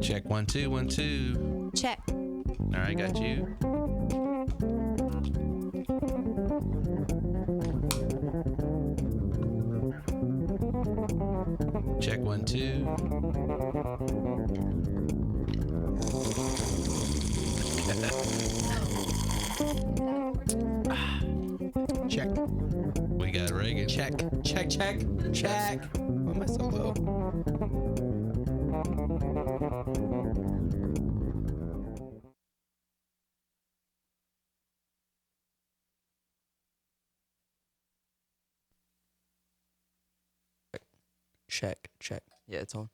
Check 1 2 1 2. Check. All right, got you. Check 1 2. Check. We got Reagan. Check. Check. Check. Check. Why am I so low? Check. Check. Yeah, it's on.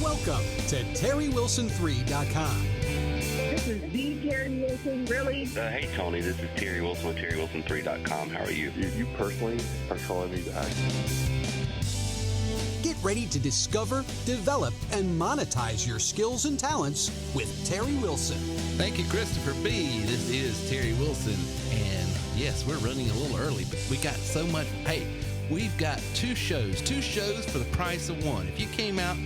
Welcome to TerryWilson3.com. This is the Terry Wilson, really? Hey, Tony, this is Terry Wilson with TerryWilson3.com. How are you? You personally are calling me back. Get ready to discover, develop, and monetize your skills and talents with Terry Wilson. Thank you, Christopher B. This is Terry Wilson. And yes, we're running a little early, but we got so much. Hey, we've got two shows for the price of one. If you came out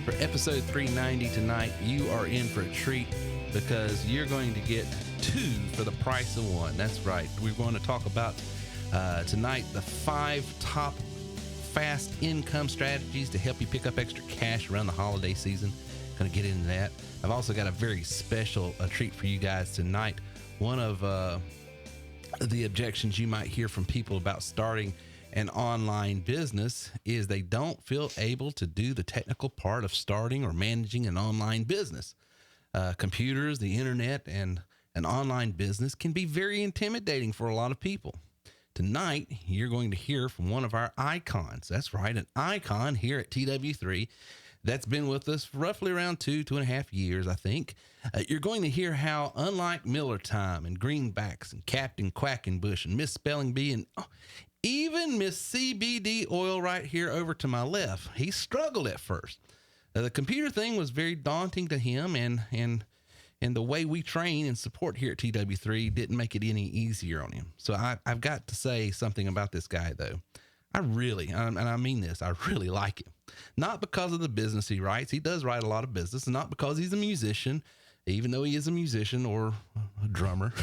for episode 390 tonight, you are in for a treat because you're going to get two for the price of one. That's right. We're going to talk about tonight the 5 top fast income strategies to help you pick up extra cash around the holiday season. Going to get into that. I've also got a very special treat for you guys tonight. One of the objections you might hear from people about starting an online business is they don't feel able to do the technical part of starting or managing an online business. Computers, the internet, and an online business can be very intimidating for a lot of people. Tonight, you're going to hear from one of our icons. That's right, an icon here at TW3 that's been with us for roughly around 2.5 years, I think. You're going to hear how, unlike Miller Time and Greenbacks and Capt Quackenbush and Miss Spelling Bee and even Miss CBD Oil right here over to my left, he struggled at first. The computer thing was very daunting to him, and the way we train and support here at TW3 didn't make it any easier on him. So I've got to say something about this guy, though. I really, and I mean this, I really like him. Not because of the business he writes. He does write a lot of business, and not because he's a musician, even though he is a musician or a drummer.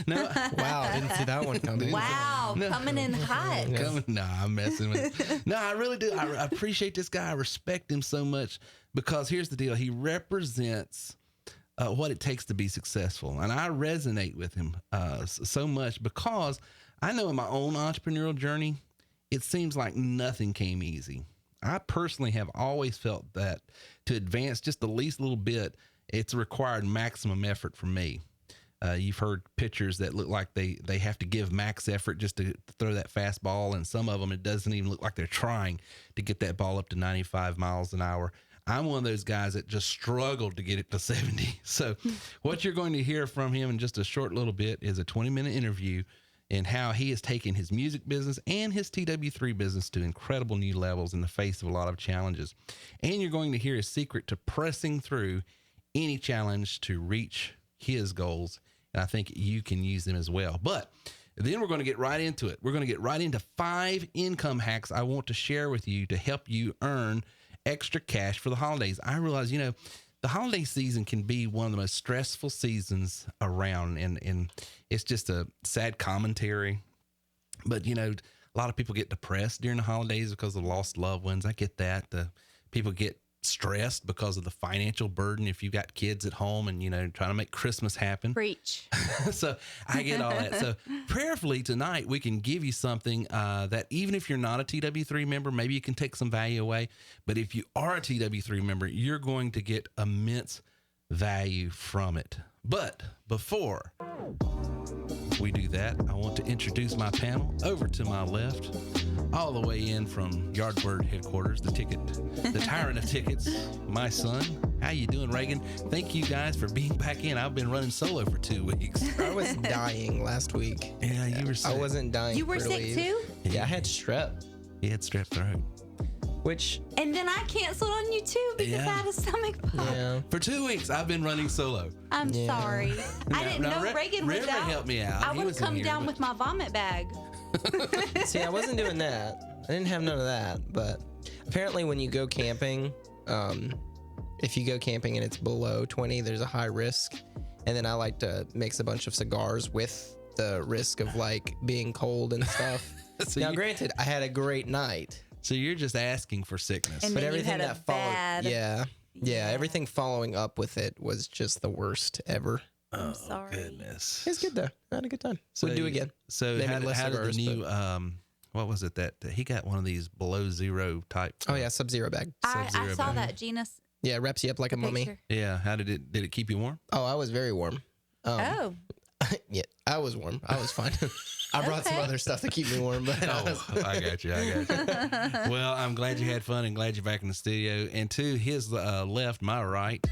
No, Wow, didn't see that one coming. Wow, No. coming in hot. I'm messing with. No, I really do. I appreciate this guy. I respect him so much because here's the deal. He represents what it takes to be successful. And I resonate with him so much because I know in my own entrepreneurial journey, it seems like nothing came easy. I personally have always felt that to advance just the least little bit, it's required maximum effort from me. You've heard pitchers that look like they have to give max effort just to throw that fastball, and some of them, it doesn't even look like they're trying to get that ball up to 95 miles an hour. I'm one of those guys that just struggled to get it to 70. So what you're going to hear from him in just a short little bit is a 20-minute interview and how he has taken his music business and his TW3 business to incredible new levels in the face of a lot of challenges. And you're going to hear his secret to pressing through any challenge to reach his goals And I think you can use them as well. But then we're going to get right into it. We're going to get right into 5 income hacks I want to share with you to help you earn extra cash for the holidays. I realize, the holiday season can be one of the most stressful seasons around, and it's just a sad commentary. But, a lot of people get depressed during the holidays because of lost loved ones. I get that. The people get stressed because of the financial burden if you've got kids at home and, trying to make Christmas happen. Preach. So I get all that. So prayerfully tonight, we can give you something that even if you're not a TW3 member, maybe you can take some value away. But if you are a TW3 member, you're going to get immense value from it. But before we do that, I want to introduce my panel. Over to my left, all the way in from Yardbird headquarters, the tyrant of tickets, my son. How you doing, Reagan? Thank you guys for being back in. I've been running solo for 2 weeks. I was dying last week. Yeah, you were sick. I wasn't dying. You were sick leave. too? Yeah, I had strep. He had strep throat. Which, And then I canceled on you too because I had a stomach bug. yeah. For 2 weeks, I've been running solo. I'm Yeah. sorry. I didn't know Reagan was Reagan out. helped me out. I He would was have in come here, down but- with my vomit bag. See, I wasn't doing that. I didn't have none of that. But apparently, when you go camping, if you go camping and it's below 20, there's a high risk. And then I like to mix a bunch of cigars with the risk of like being cold and stuff. So Now, granted, I had a great night, So you're just asking for sickness. And but then you everything had a that followed, bad. yeah, everything following up with it was just the worst ever. I'm sorry. Goodness. It's good though. I had a good time. Would do again. So Maybe how less did the cigars, new, what was it that he got one of these below zero type? Oh yeah, Sub-Zero bag. I Sub-Zero saw bag. that Gina Yeah, wraps you up like a mummy. picture. Yeah. How did it keep you warm? Oh, I was very warm. Oh, Yeah, I was warm. I was fine. I brought some Okay. other stuff to keep me warm, but I got you. Well, I'm glad you had fun and glad you're back in the studio. And to his left, my right,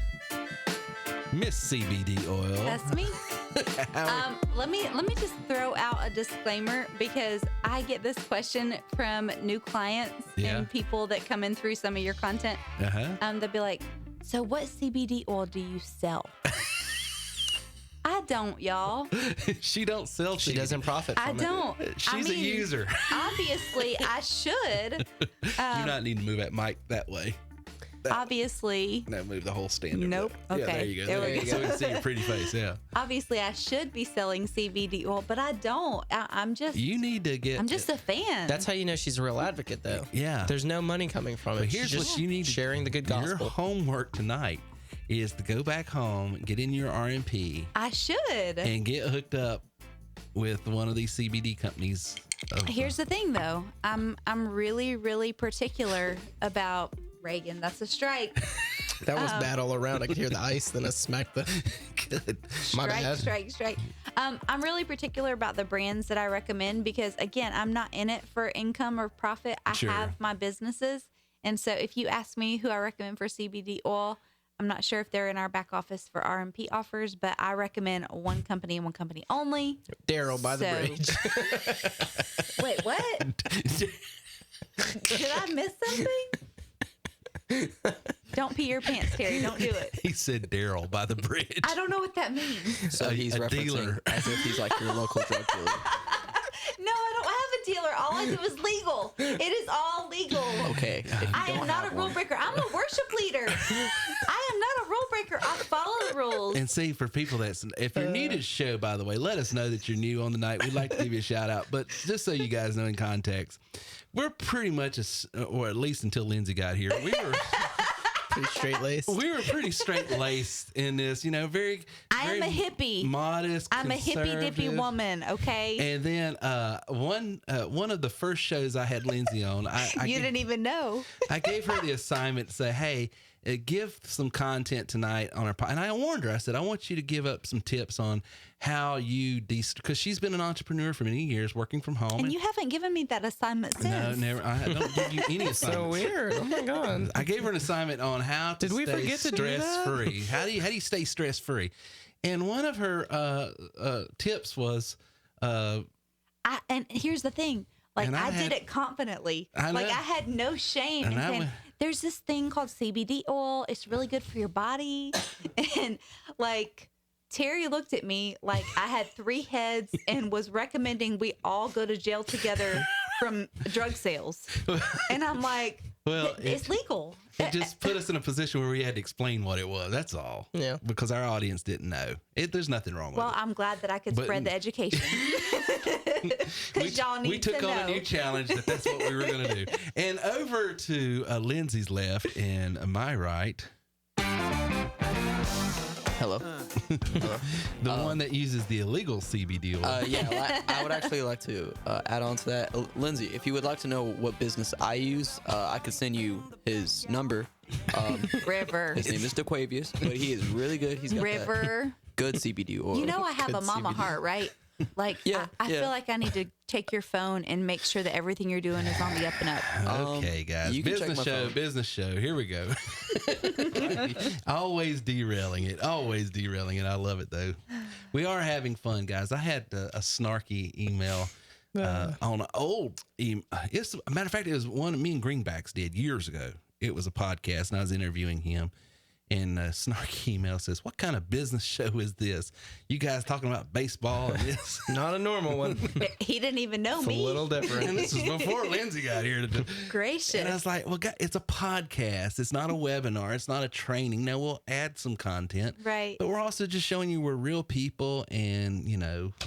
Miss CBD Oil. that's me. Let me just throw out a disclaimer because I get this question from new clients Yeah. and people that come in through some of your content. They'll be like, "So what CBD oil do you sell?" I don't, y'all. She don't sell. she doesn't profit I from don't. She's a user. Obviously, I should. You not need to move that mic that way. Obviously, No, move the whole stand. over Nope. there. Yeah, Okay. there you go. There There we you go. go. So we can see your pretty face. Yeah. obviously, I should be selling CBD oil, but I don't. I'm just. You need to get. I'm just a fan. That's how you know she's a real advocate, though. Yeah. There's no money coming from it. But She's here's just what you need to sharing the good Your gospel. homework tonight is to go back home, get in your RMP, I should. and get hooked up with one of these CBD companies. Here's the thing, though. I'm really, really particular about Reagan. That's a strike. That was bad all around. I could hear the ice, then I smacked the. Good. My bad. Strike. I'm really particular about the brands that I recommend because, again, I'm not in it for income or profit. I Sure. have my businesses. And so if you ask me who I recommend for CBD oil, I'm not sure if they're in our back office for RMP offers, but I recommend one company and one company only. Daryl by the So- bridge. Wait, what? Did I miss something? Don't pee your pants, Terry. Don't do it. He said Daryl by the bridge. I don't know what that means. So he's a referencing dealer. as if he's like your local drug dealer. No, I don't have a dealer. All I do is legal. It is all legal. Okay. if you I am don't not have a rule one. breaker. I'm a worship leader. I am not a rule breaker. I follow the rules. And see, for people if you're new to the show, by the way, let us know that you're new on the night. We'd like to give you a shout out. But just so you guys know in context, we're pretty much, or at least until Lindsay got here, we were Pretty straight laced. we were pretty straight laced in this. Very. I am very a hippie. Modest. I'm a hippy dippy conservative. woman, okay? And then one of the first shows I had Lindsay on, You didn't even know. I gave her the assignment to say, hey, give some content tonight on our podcast. And I warned her, I said, I want you to give up some tips on how you, because she's been an entrepreneur for many years working from home. And you haven't given me that assignment since. No, never. I don't give you any So assignments. weird. Oh my god. I gave her an assignment on how to Did we stay forget to do that? stress-free. How do you stay stress-free? And one of her tips was, And here's the thing. Like, And I I had- did it confidently. I Like, know. I had no shame And in I saying, went- there's this thing called CBD oil. It's really good for your body. And, like, Terry looked at me like I had 3 heads and was recommending we all go to jail together from drug sales. And I'm like, Well, it's legal. It just put us in a position where we had to explain what it was. That's all. Yeah. Because our audience didn't know. There's nothing wrong with Well, it. I'm glad that I could spread the education. Because y'all need we took to on know. a new challenge that's what we were going to do. And over to Lindsay's left and my right, Hello. the one that uses the illegal CBD oil. Yeah, well, I would actually like to add on to that. Lindsay, if you would like to know what business I use, I could send you his number. River. His name is DeQuavius, but he is really good. He's got River. that good CBD oil. You know I have Good a mama CBD. heart, right? Like, Yeah, I yeah. feel like I need to take your phone and make sure that everything you're doing is on the up and up. Okay, guys. you can check my phone. Business show. Here we go. Always derailing it. I love it, though. We are having fun, guys. I had a snarky email on an old email. It's, a matter of fact, it was one me and Greenbacks did years ago. It was a podcast, and I was interviewing him. And snarky email says, "What kind of business show is this? You guys talking about baseball and this?" Not a normal one. He didn't even know It's a me. little different. And this was before Lindsay got here to do. Gracious. And I was like, "Well, guys, it's a podcast. It's not a webinar. It's not a training. Now we'll add some content, Right. But we're also just showing you we're real people, and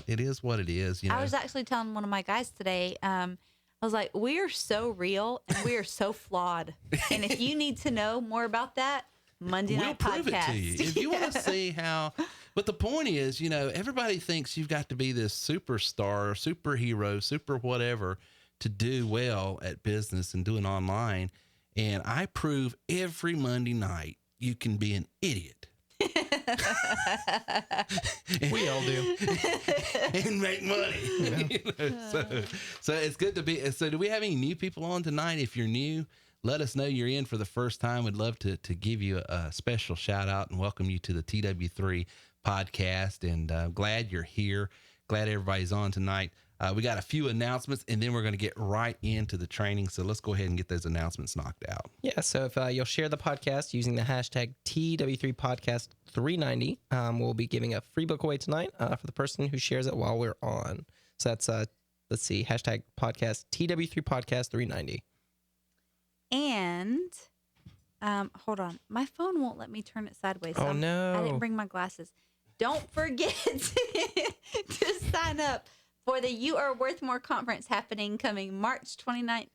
it is what it is. I was actually telling one of my guys today, I was like, we are so real and we are so flawed. And if you need to know more about that, Monday we'll Night prove Podcast. it to you if you want to see how. But the point is, everybody thinks you've got to be this superstar, superhero, super whatever to do well at business and doing online. And I prove every Monday night you can be an idiot. We all do. And make money. So it's good to be. So do we have any new people on tonight? If you're new, let us know you're in for the first time. We'd love to give you a special shout out and welcome you to the TW3 podcast. And glad you're here. Glad everybody's on tonight. We got a few announcements, and then we're going to get right into the training. So let's go ahead and get those announcements knocked out. Yeah, so if you'll share the podcast using the hashtag TW3Podcast390, we'll be giving a free book away tonight for the person who shares it while we're on. So that's, let's see, hashtag podcast TW3Podcast390. And hold on. My phone won't let me turn it sideways. Oh, no. I didn't bring my glasses. Don't forget to sign up for the You Are Worth More conference happening coming March 29th.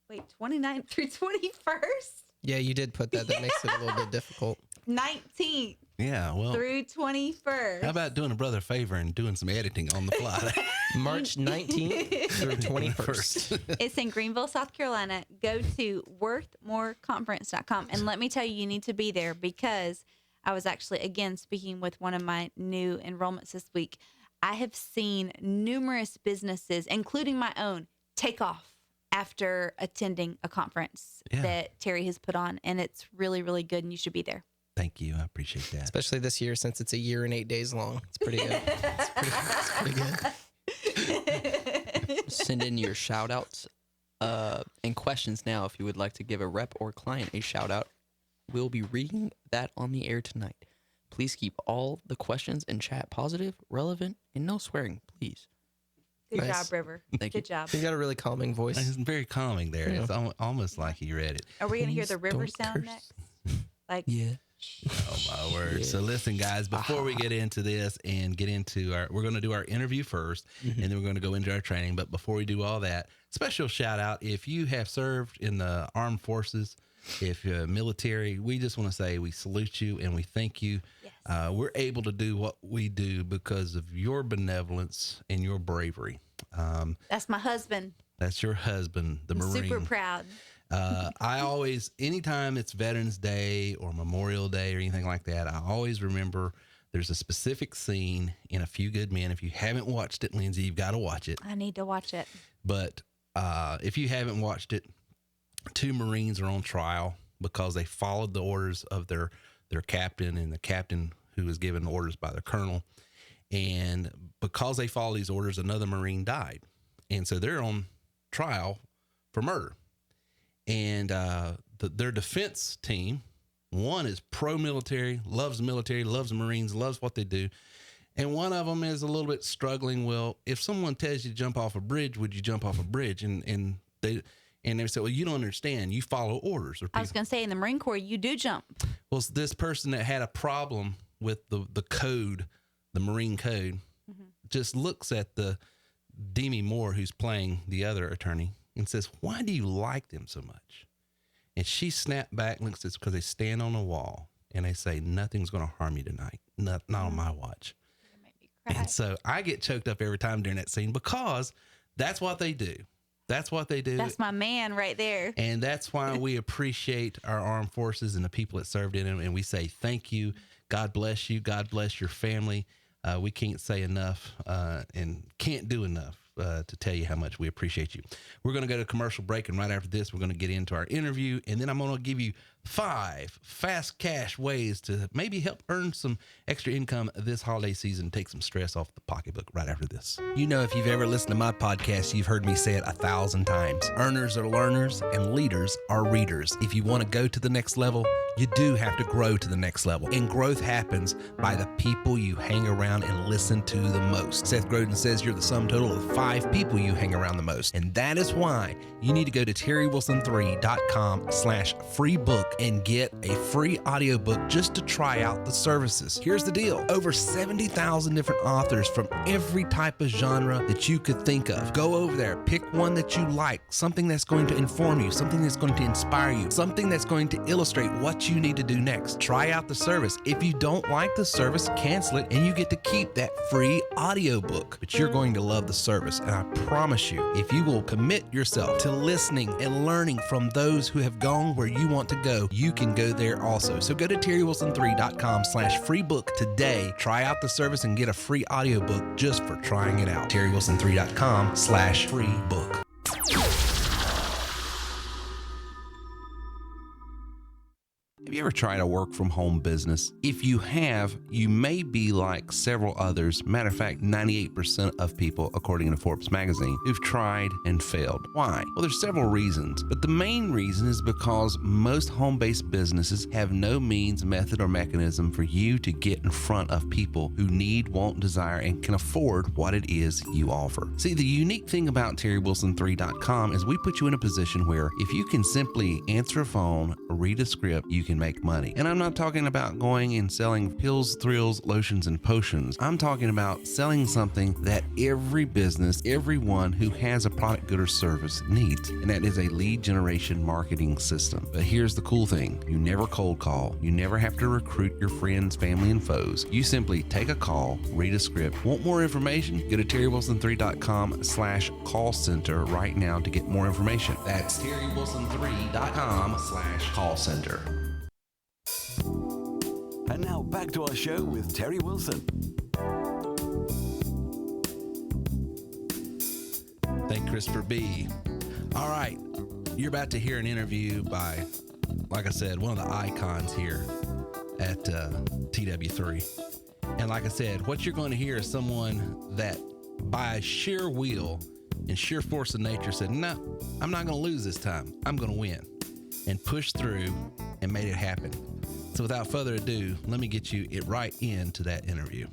Wait, 29th through 21st? Yeah, you did put that. That makes it a little bit difficult. 19th Yeah, well, through 21st. how about doing a brother a favor and doing some editing on the fly? March 19th through 21st. It's in Greenville, South Carolina. Go to worthmoreconference.com. And let me tell you, you need to be there because I was actually, again, speaking with one of my new enrollments this week. I have seen numerous businesses, including my own, take off after attending a conference that Terry has put on. And it's really, really good. And you should be there. Thank you. I appreciate that. Especially this year since it's a year and 8 days long. It's pretty good. It's pretty good. Send in your shout outs and questions now if you would like to give a rep or client a shout out. We'll be reading that on the air tonight. Please keep all the questions and chat positive, relevant, and no swearing, please. Good Nice. job, River. Thank you. Good job. You got a really calming voice. It's very calming there. Yeah. It's almost like you read it. Are we going to hear the Please river don't sound curse. next? Like, Yeah. Oh my word. So listen, guys, before we get into this and get into we're going to do our interview first and then we're going to go into our training. But before we do all that, special shout out. If you have served in the armed forces, if you're military, we just want to say we salute you and we thank you. yes. We're able to do what we do because of your benevolence and your bravery. That's my husband. That's your husband, the I'm Marine. super proud. I always, anytime it's Veterans Day or Memorial Day or anything like that, I always remember there's a specific scene in A Few Good Men. If you haven't watched it, Lindsay, you've got to watch it. I need to watch it. But if you haven't watched it, 2 Marines are on trial because they followed the orders of their captain and the captain who was given orders by the colonel. And because they followed these orders, another Marine died. And so they're on trial for murder. And their defense team One is pro-military, loves the military, loves the Marines, loves what they do. And one of them is a little bit struggling. Well, if someone tells you to jump off a bridge, would you jump off a bridge? And they say, well, you don't understand. You follow orders. I was going to say, in the Marine Corps, you do jump. Well, this person that had a problem with the code, the Marine code, just looks at the Demi Moore, who's playing the other attorney, and says, why do you like them so much? And she snapped back and looks at, because they stand on a wall and they say, nothing's going to harm you tonight. Not on my watch. And so I get choked up every time during that scene, because that's what they do. That's what they do. That's my man right there. And that's why we appreciate our armed forces and the people that served in them. And we say, thank you. God bless you. God bless your family. We can't say enough and can't do enough to tell you how much we appreciate you. We're going to go to a commercial break. And right after this, we're going to get into our interview. And then I'm going to give you 5 fast cash ways to maybe help earn some extra income this holiday season, take some stress off the pocketbook right after this. You know, if you've ever listened to my podcast, you've heard me say it 1,000 times. Earners are learners and leaders are readers. If you want to go to the next level, you do have to grow to the next level. And growth happens by the people you hang around and listen to the most. Seth Godin says you're the sum total of 5 people you hang around the most. And that is why you need to go to terrywilson3.com/free book and get a free audiobook just to try out the services. Here's the deal. Over 70,000 different authors from every type of genre that you could think of. Go over there, pick one that you like, something that's going to inform you, something that's going to inspire you, something that's going to illustrate what you need to do next. Try out the service. If you don't like the service, cancel it, and you get to keep that free audiobook. But you're going to love the service, and I promise you, if you will commit yourself to listening and learning from those who have gone where you want to go, you can go there also. So go to terrywilson3.com/free book today. Try out the service and get a free audiobook just for trying it out. terrywilson3.com/free book. Have you ever tried a work from home business? If you have, you may be like several others. Matter of fact, 98% of people, according to Forbes magazine, who've tried and failed. Why? Well, there's several reasons, but the main reason is because most home-based businesses have no means, method, or mechanism for you to get in front of people who need, want, desire, and can afford what it is you offer. See, the unique thing about TerryWilson3.com is we put you in a position where if you can simply answer a phone, read a script, you can make money. And I'm not talking about going and selling pills, thrills, lotions, and potions. I'm talking about selling something that every business, everyone who has a product, good, or service needs. And that is a lead generation marketing system. But here's the cool thing. You never cold call. You never have to recruit your friends, family, and foes. You simply take a call, read a script. Want more information? Go to terrywilson3.com/call center right now to get more information. That's terrywilson3.com/call center. And now back to our show with Terry Wilson. Thank Christopher B. All right, you're about to hear an interview by, like I said, one of the icons here at TW3. And like I said, what you're going to hear is someone that by sheer will and sheer force of nature said, no, I'm not going to lose this time. I'm going to win, and pushed through and made it happen. So without further ado, let me get you it right into that interview.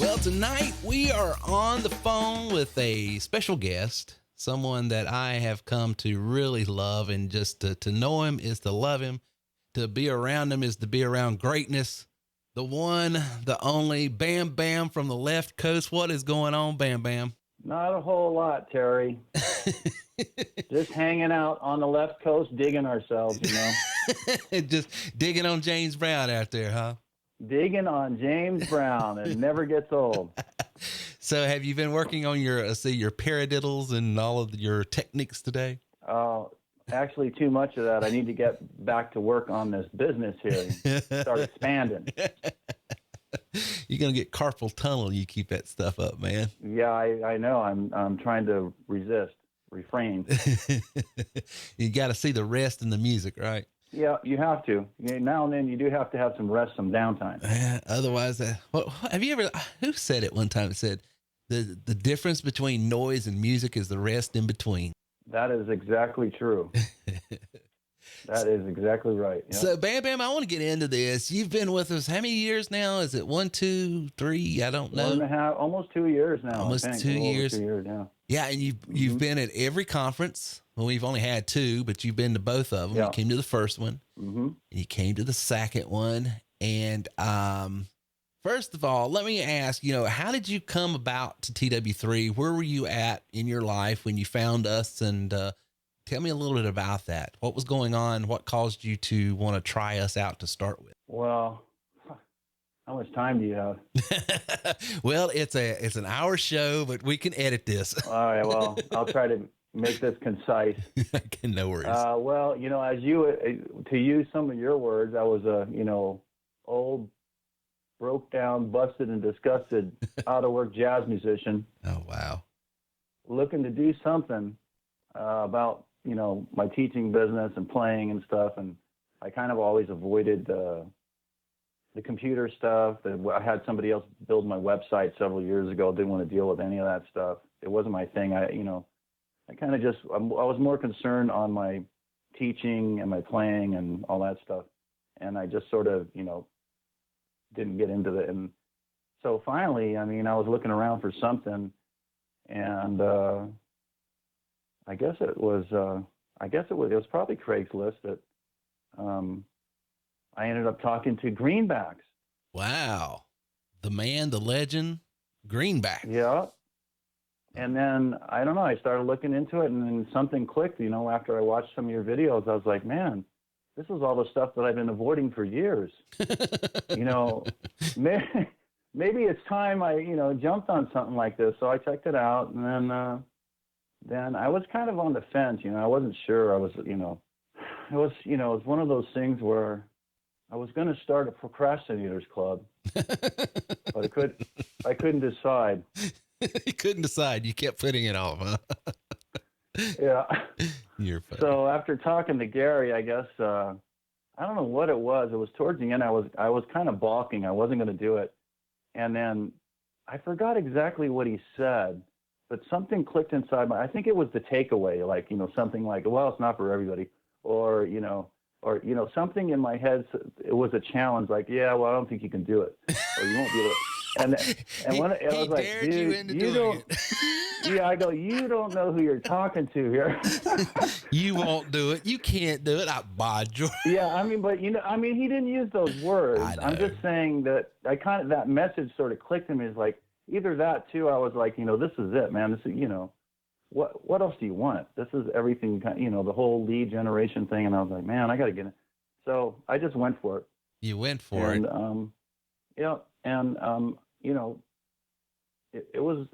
Well, tonight we are on the phone with a special guest, someone that I have come to really love, and just to know him is to love him. To be around him is to be around greatness. The one, the only, Bam Bam from the left coast. What is going on, Bam Bam? Not a whole lot, Terry. Just hanging out on the left coast, digging ourselves, you know. Just digging on James Brown out there, huh? Digging on James Brown. It never gets old. So have you been working on your paradiddles and all of your techniques today? Oh, actually too much of that. I need to get back to work on this business here and start expanding. You're going to get carpal tunnel. You keep that stuff up, man. Yeah, I know. I'm trying to refrain. You got to see the rest in the music, right? Yeah, you have to. Now and then you do have to have some rest, some downtime. Otherwise, have you ever, who said it one time? It said the difference between noise and music is the rest in between. That is exactly true. That is exactly right. Yep. So Bam Bam, I want to get into this. You've been with us how many years now? Is it 1, 2, 3? I don't know. 1.5, almost 2 years now. Almost I think. 2 A little over years. 2 years, yeah. Yeah, and you've been at every conference. Well, we've only had 2, but you've been to both of them. Yeah. You came to the first one, Mm-hmm. and you came to the second one. And first of all, let me ask, how did you come about to TW3? Where were you at in your life when you found us? And tell me a little bit about that. What was going on? What caused you to want to try us out to start with? Well, how much time do you have? Well, it's an hour show, but we can edit this. All right. Well, I'll try to make this concise. No worries. Well, as you, to use some of your words, I was a, old, broke down, busted and disgusted, out of work jazz musician. Oh, wow. Looking to do something about, my teaching business and playing and stuff. And I kind of always avoided the computer stuff. I had somebody else build my website several years ago. Didn't want to deal with any of that stuff. It wasn't my thing. I kind of I was more concerned on my teaching and my playing and all that stuff. And I just sort of, didn't get into it. And so finally, I was looking around for something, and I guess it was probably Craigslist that I ended up talking to Greenbacks. Wow. The man, the legend, Greenbacks. Yeah. And then, I don't know, I started looking into it, and then something clicked, after I watched some of your videos. I was like, man, this is all the stuff that I've been avoiding for years. Maybe it's time I, jumped on something like this. So I checked it out, and then I was kind of on the fence. I wasn't sure. It was one of those things where I was going to start a procrastinators club, but I couldn't decide. You couldn't decide. You kept putting it off, huh? Yeah. You're funny. So after talking to Gary, I guess, I don't know what it was. It was towards the end. I was kind of balking. I wasn't going to do it. And then I forgot exactly what he said, but something clicked inside I think it was the takeaway, like, something like, well, it's not for everybody, or something in my head. It was a challenge, like, yeah, well, I don't think you can do it, or you won't be able to. And when I was like, dude, you don't. Yeah, I go, you don't know who you're talking to here. You won't do it. You can't do it. By George. Yeah, but he didn't use those words. I'm just saying that that message sort of clicked in me. Is like either that too. I was like, this is it, man. This is, what else do you want? This is everything, the whole lead generation thing. And I was like, man, I got to get it. So I just went for it. You went for it. Yeah, and it was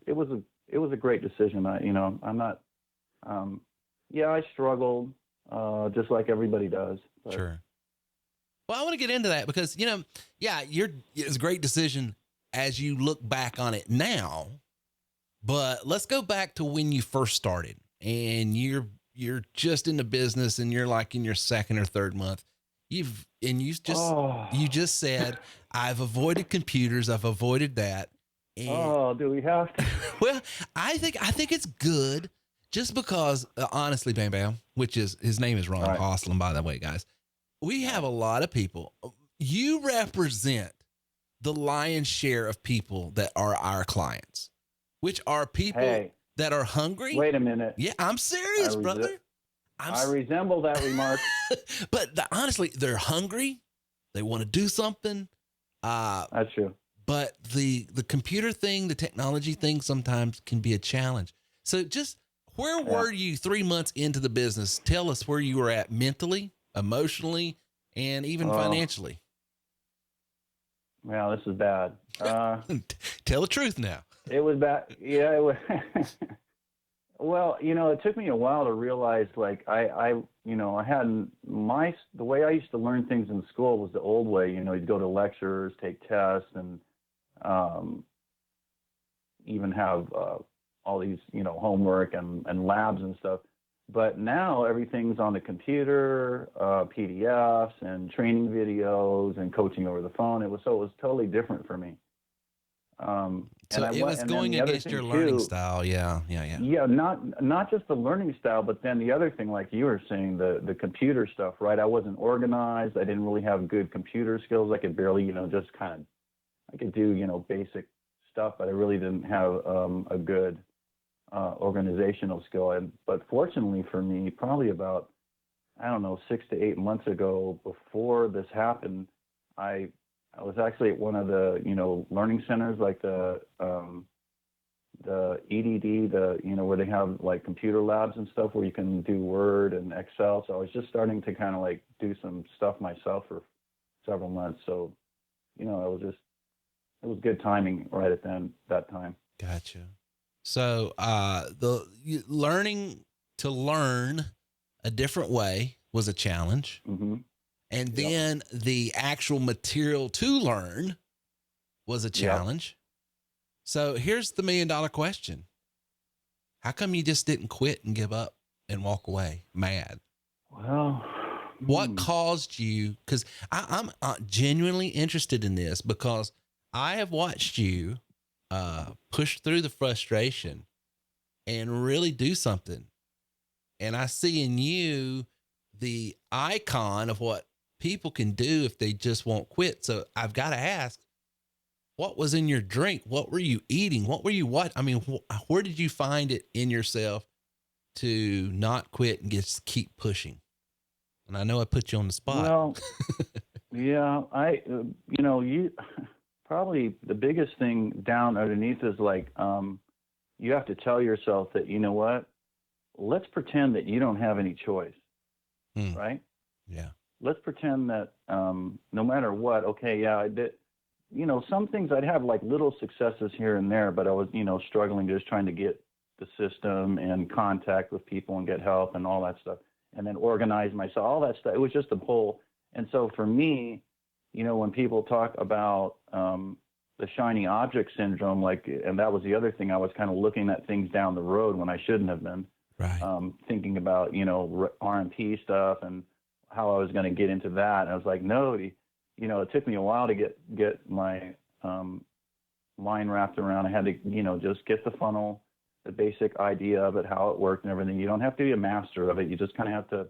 a great decision. I'm not. I struggled, just like everybody does. But. Sure. Well, I want to get into that because it's a great decision as you look back on it now. But let's go back to when you first started, and you're just in the business, and you're like in your second or third month. You just said, I've avoided computers. I've avoided that. And, do we have to? Well, I think it's good just because, honestly, Bam Bam, his name is Ron Ostlin, by the way, guys. We have a lot of people. You represent the lion's share of people that are our clients, which are people that are hungry. Wait a minute. Yeah, I'm serious, brother. I resemble that remark. But honestly, they're hungry. They want to do something. That's true. But the computer thing, the technology thing sometimes can be a challenge. So just where were you 3 months into the business? Tell us where you were at mentally, emotionally, and even financially. Well, this is bad. Tell the truth now. It was bad. Yeah, it was. Well, it took me a while to realize, like, I hadn't the way I used to learn things in school was the old way. You'd go to lectures, take tests, and even have all these, homework and labs and stuff. But now everything's on the computer, PDFs and training videos and coaching over the phone. It was totally different for me. So it was going against your learning style. Yeah. Yeah, not just the learning style, but then the other thing, like you were saying, the computer stuff, right? I wasn't organized. I didn't really have good computer skills. I could barely, just I could do, basic stuff, but I really didn't have a good organizational skill. But fortunately for me, probably about, 6 to 8 months ago, before this happened, I was actually at one of the, learning centers, like the EDD, where they have like computer labs and stuff where you can do Word and Excel. So I was just starting to kind of like do some stuff myself for several months. So, it was good timing right at that time. Gotcha. So, learning to learn a different way was a challenge. Mm-hmm. And then the actual material to learn was a challenge. Yep. So here's the $1 million question. How come you just didn't quit and give up and walk away mad? Well, what caused you? Because I'm genuinely interested in this, because I have watched you push through the frustration and really do something. And I see in you the icon of what people can do if they just won't quit. So I've got to ask, what was in your drink? What were you eating? What were you where did you find it in yourself to not quit and just keep pushing? And I know I put you on the spot. Well, yeah, you probably the biggest thing down underneath is like, you have to tell yourself that, let's pretend that you don't have any choice. Right? Yeah. Let's pretend that no matter what, okay, yeah, I did. Some things I'd have like little successes here and there, but I was, struggling, just trying to get the system and contact with people and get help and all that stuff, and then organize myself, all that stuff. It was just a pull. And so for me, when people talk about the shiny object syndrome, and that was the other thing, I was kind of looking at things down the road when I shouldn't have been. Right. Thinking about, R&P stuff and how I was going to get into that. And I was like, no, it took me a while to get my mind wrapped around. I had to, just get the funnel, the basic idea of it, how it worked and everything. You don't have to be a master of it. You just kind of have to,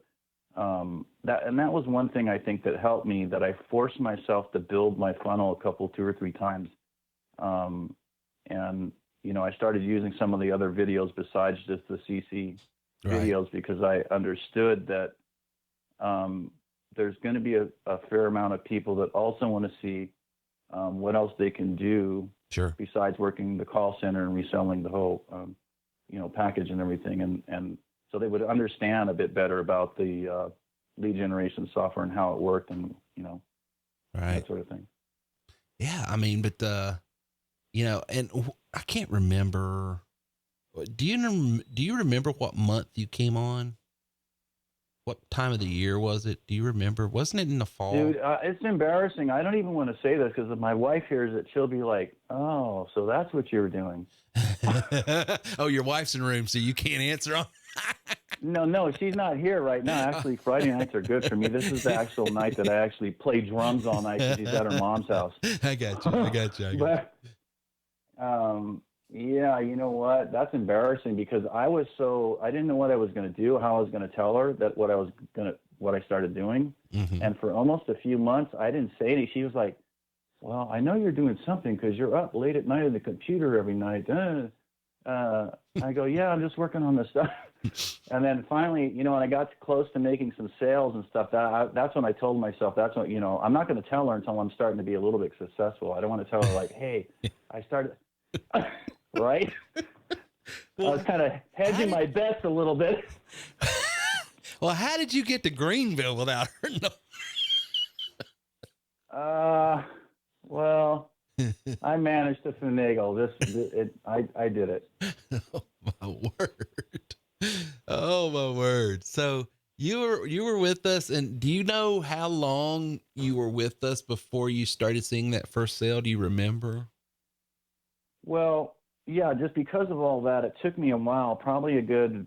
that was one thing I think that helped me, that I forced myself to build my funnel 2 or 3 times. And, I started using some of the other videos besides just the CC videos, because I understood that there's going to be a fair amount of people that also want to see what else they can do besides working the call center and reselling the whole, package and everything. And so they would understand a bit better about the lead generation software and how it worked and, that sort of thing. Yeah. I mean, but, and I can't remember. Do you remember what month you came on? What time of the year was it? Do you remember? Wasn't it in the fall? Dude, it's embarrassing. I don't even want to say this, because if my wife hears it, she'll be like, oh, so that's what you were doing. Oh, your wife's in the room, so you can't answer on. No, she's not here right now. Actually, Friday nights are good for me. This is the actual night that I actually play drums all night, because she's at her mom's house. I got you. But, yeah, you know what? That's embarrassing, because I didn't know what I was going to do, how I was going to tell her that what I started doing. Mm-hmm. And for almost a few months, I didn't say anything. She was like, well, I know you're doing something, because you're up late at night on the computer every night. I go, yeah, I'm just working on this stuff. And then finally, when I got close to making some sales and stuff, that's when I told myself, that's what, I'm not going to tell her until I'm starting to be a little bit successful. I don't want to tell her like, hey, I started, right? Well, I was kind of hedging my bets a little bit. Well, how did you get to Greenville without her? Well, I managed to finagle I did it. Oh my word. So you were with us, and do you know how long you were with us before you started seeing that first sale? Do you remember? Well, yeah, just because of all that, it took me a while, probably a good,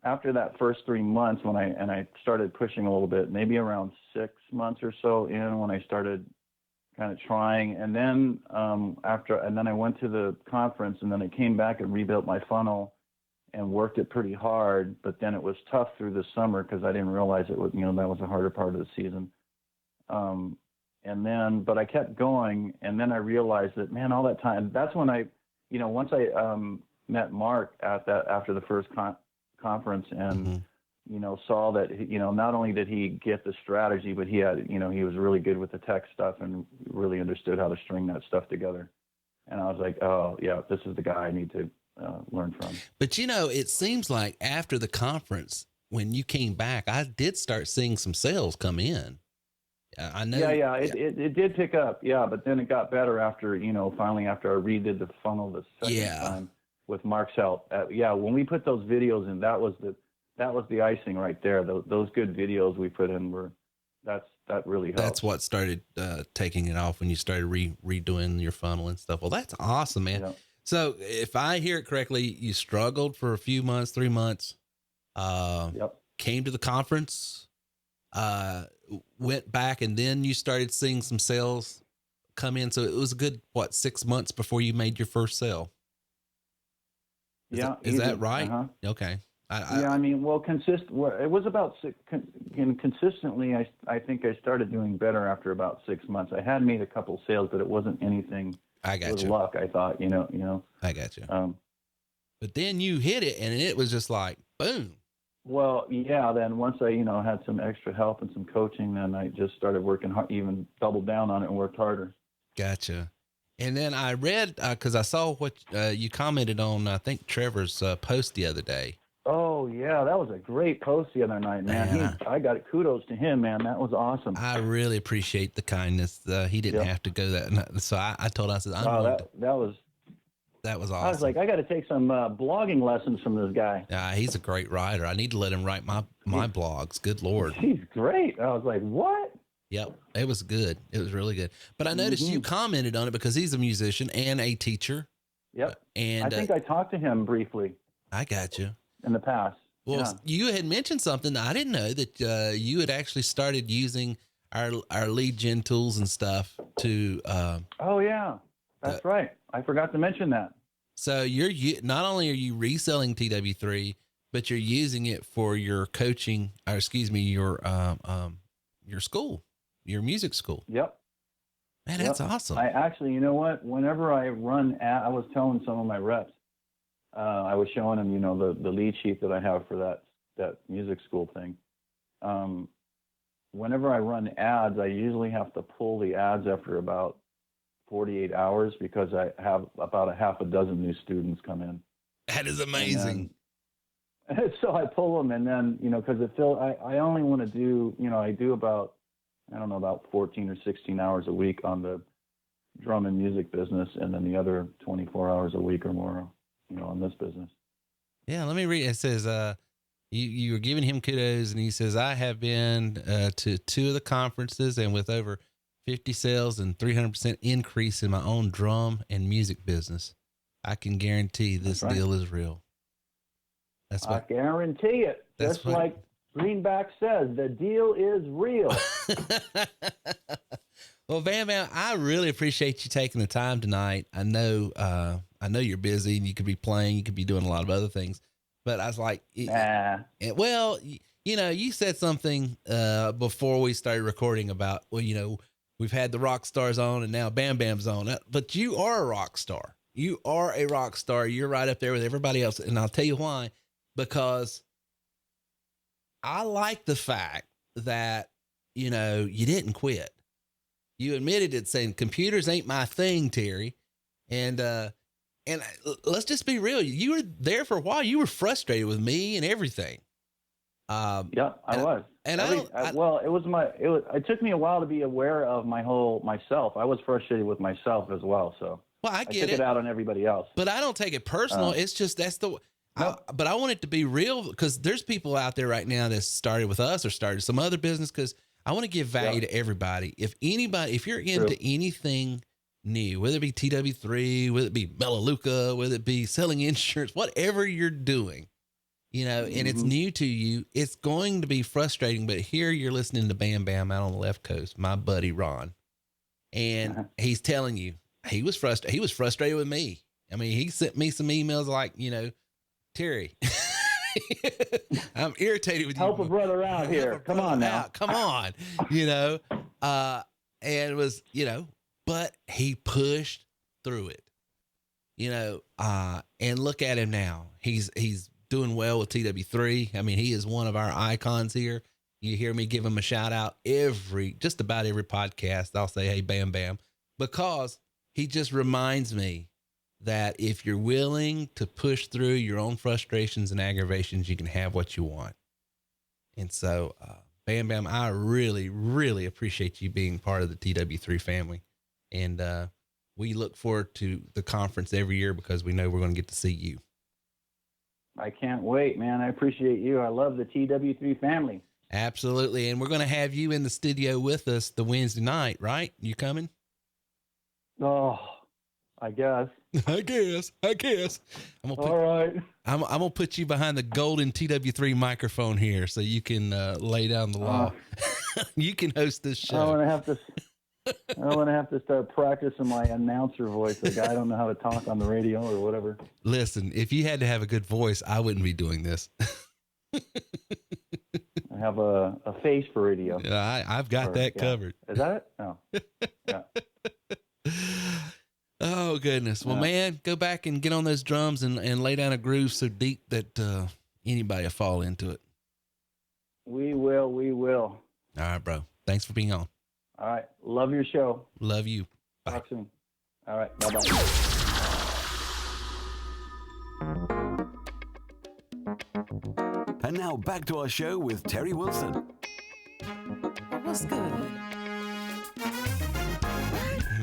after that first 3 months I started pushing a little bit, maybe around 6 months or so in, when I started kind of trying, and then then I went to the conference, and then I came back and rebuilt my funnel and worked it pretty hard. But then it was tough through the summer because I didn't realize it was, that was a harder part of the season. But I kept going, and then I realized that, man, all that time, that's when once I met Mark after the first conference, and saw that not only did he get the strategy, but he had he was really good with the tech stuff and really understood how to string that stuff together. And I was like, oh yeah, this is the guy I need to learn from. But it seems like after the conference, when you came back, I did start seeing some sales come in. I know. Yeah. It did pick up. Yeah. But then it got better after, finally after I redid the funnel the second time with Mark's help. When we put those videos in, that was the icing right there. Those good videos we put in that really helped. That's what started taking it off when you started redoing your funnel and stuff. Well, that's awesome, man. Yeah. So if I hear it correctly, you struggled for a few months, 3 months, came to the conference, went back, and then you started seeing some sales come in. So it was a good, 6 months before you made your first sale? Is that right? Uh-huh. Okay. It was about consistently, I think I started doing better after about 6 months. I had made a couple sales, but it wasn't anything. I got with you. Luck, I thought, I got you. But then you hit it, and it was just like, boom. Well, yeah. Then once I, had some extra help and some coaching, then I just started working hard, even doubled down on it and worked harder. Gotcha. And then I read, because I saw what you commented on, I think Trevor's post the other day. Oh yeah, that was a great post the other night, man. I got kudos to him, man. That was awesome. I really appreciate the kindness. He didn't have to go that. So I told him, I said, that was awesome. I was like, I got to take some blogging lessons from this guy. He's a great writer. I need to let him write my blogs. Good Lord. He's great. I was like, what? Yep. It was good. It was really good. But I noticed you commented on it because he's a musician and a teacher. Yep. And I think I talked to him briefly. I got you. In the past. Well, you had mentioned something that I didn't know, that you had actually started using our lead gen tools and stuff to. Oh yeah, that's right. I forgot to mention that. So you're not only are you reselling TW3, but you're using it for your coaching, or your school, your music school. Yep. Man, that's awesome. I actually, you know what? Whenever I run, I was telling some of my reps. I was showing them, the lead sheet that I have for that music school thing. Whenever I run ads, I usually have to pull the ads after about 48 hours because I have about a half a dozen new students come in. That is amazing. So I pull them, and then, because I only want to do, I do about 14 or 16 hours a week on the drum and music business, and then the other 24 hours a week or more on this business. Yeah, let me read. It says, you were giving him kudos, and he says, I have been to 2 of the conferences, and with over 50 sales and 300% increase in my own drum and music business, I can guarantee this deal is real. I guarantee it. Just like Greenbacks says, the deal is real. Well, Bam Bam, I really appreciate you taking the time tonight. I know you're busy and you could be playing, you could be doing a lot of other things, but I was like, well, you said something before we started recording about, we've had the rock stars on and now Bam Bam's on, but you are a rock star. You are a rock star. You're right up there with everybody else. And I'll tell you why, because I like the fact that, you didn't quit. You admitted it, saying computers ain't my thing, Terry. And let's just be real. You were there for a while. You were frustrated with me and everything. Yeah, I was. And it took me a while to be aware of myself. I was frustrated with myself as well. So I took it out on everybody else. But I don't take it personal. It's just, but I want it to be real, because there's people out there right now that started with us or started some other business, because I want to give value to everybody. If you're into anything new, whether it be TW3, whether it be Melaleuca, whether it be selling insurance, whatever you're doing, and it's new to you. It's going to be frustrating, but here you're listening to Bam Bam out on the left coast, my buddy Ron, and he's telling you he was frustrated. He was frustrated with me. I mean, he sent me some emails like, Terry, I'm irritated with you. Help a brother out here. Come on now. Come on, and it was, but he pushed through it, and look at him now. He's doing well with TW3. I mean, he is one of our icons here. You hear me give him a shout out just about every podcast. I'll say, hey, Bam Bam, because he just reminds me that if you're willing to push through your own frustrations and aggravations, you can have what you want. And so, Bam Bam, I really, really appreciate you being part of the TW3 family. And we look forward to the conference every year because we know we're going to get to see you. I can't wait, man. I appreciate you. I love the TW3 family. Absolutely. And we're going to have you in the studio with us the Wednesday night, right? You coming? Oh, I guess. I guess. I'm gonna put you behind the golden TW3 microphone here so you can lay down the law. You can host this show. I'm gonna have to start practicing my announcer voice. Like, I don't know how to talk on the radio or whatever. Listen, if you had to have a good voice, I wouldn't be doing this. I have a face for radio. I've got that covered. Is that it? No. Yeah. Oh, goodness. Well, man, go back and get on those drums and lay down a groove so deep that anybody will fall into it. We will. All right, bro. Thanks for being on. All right. Love your show. Love you. Bye. Talk soon. All right. Bye-bye. And now back to our show with Terry Wilson. What's good?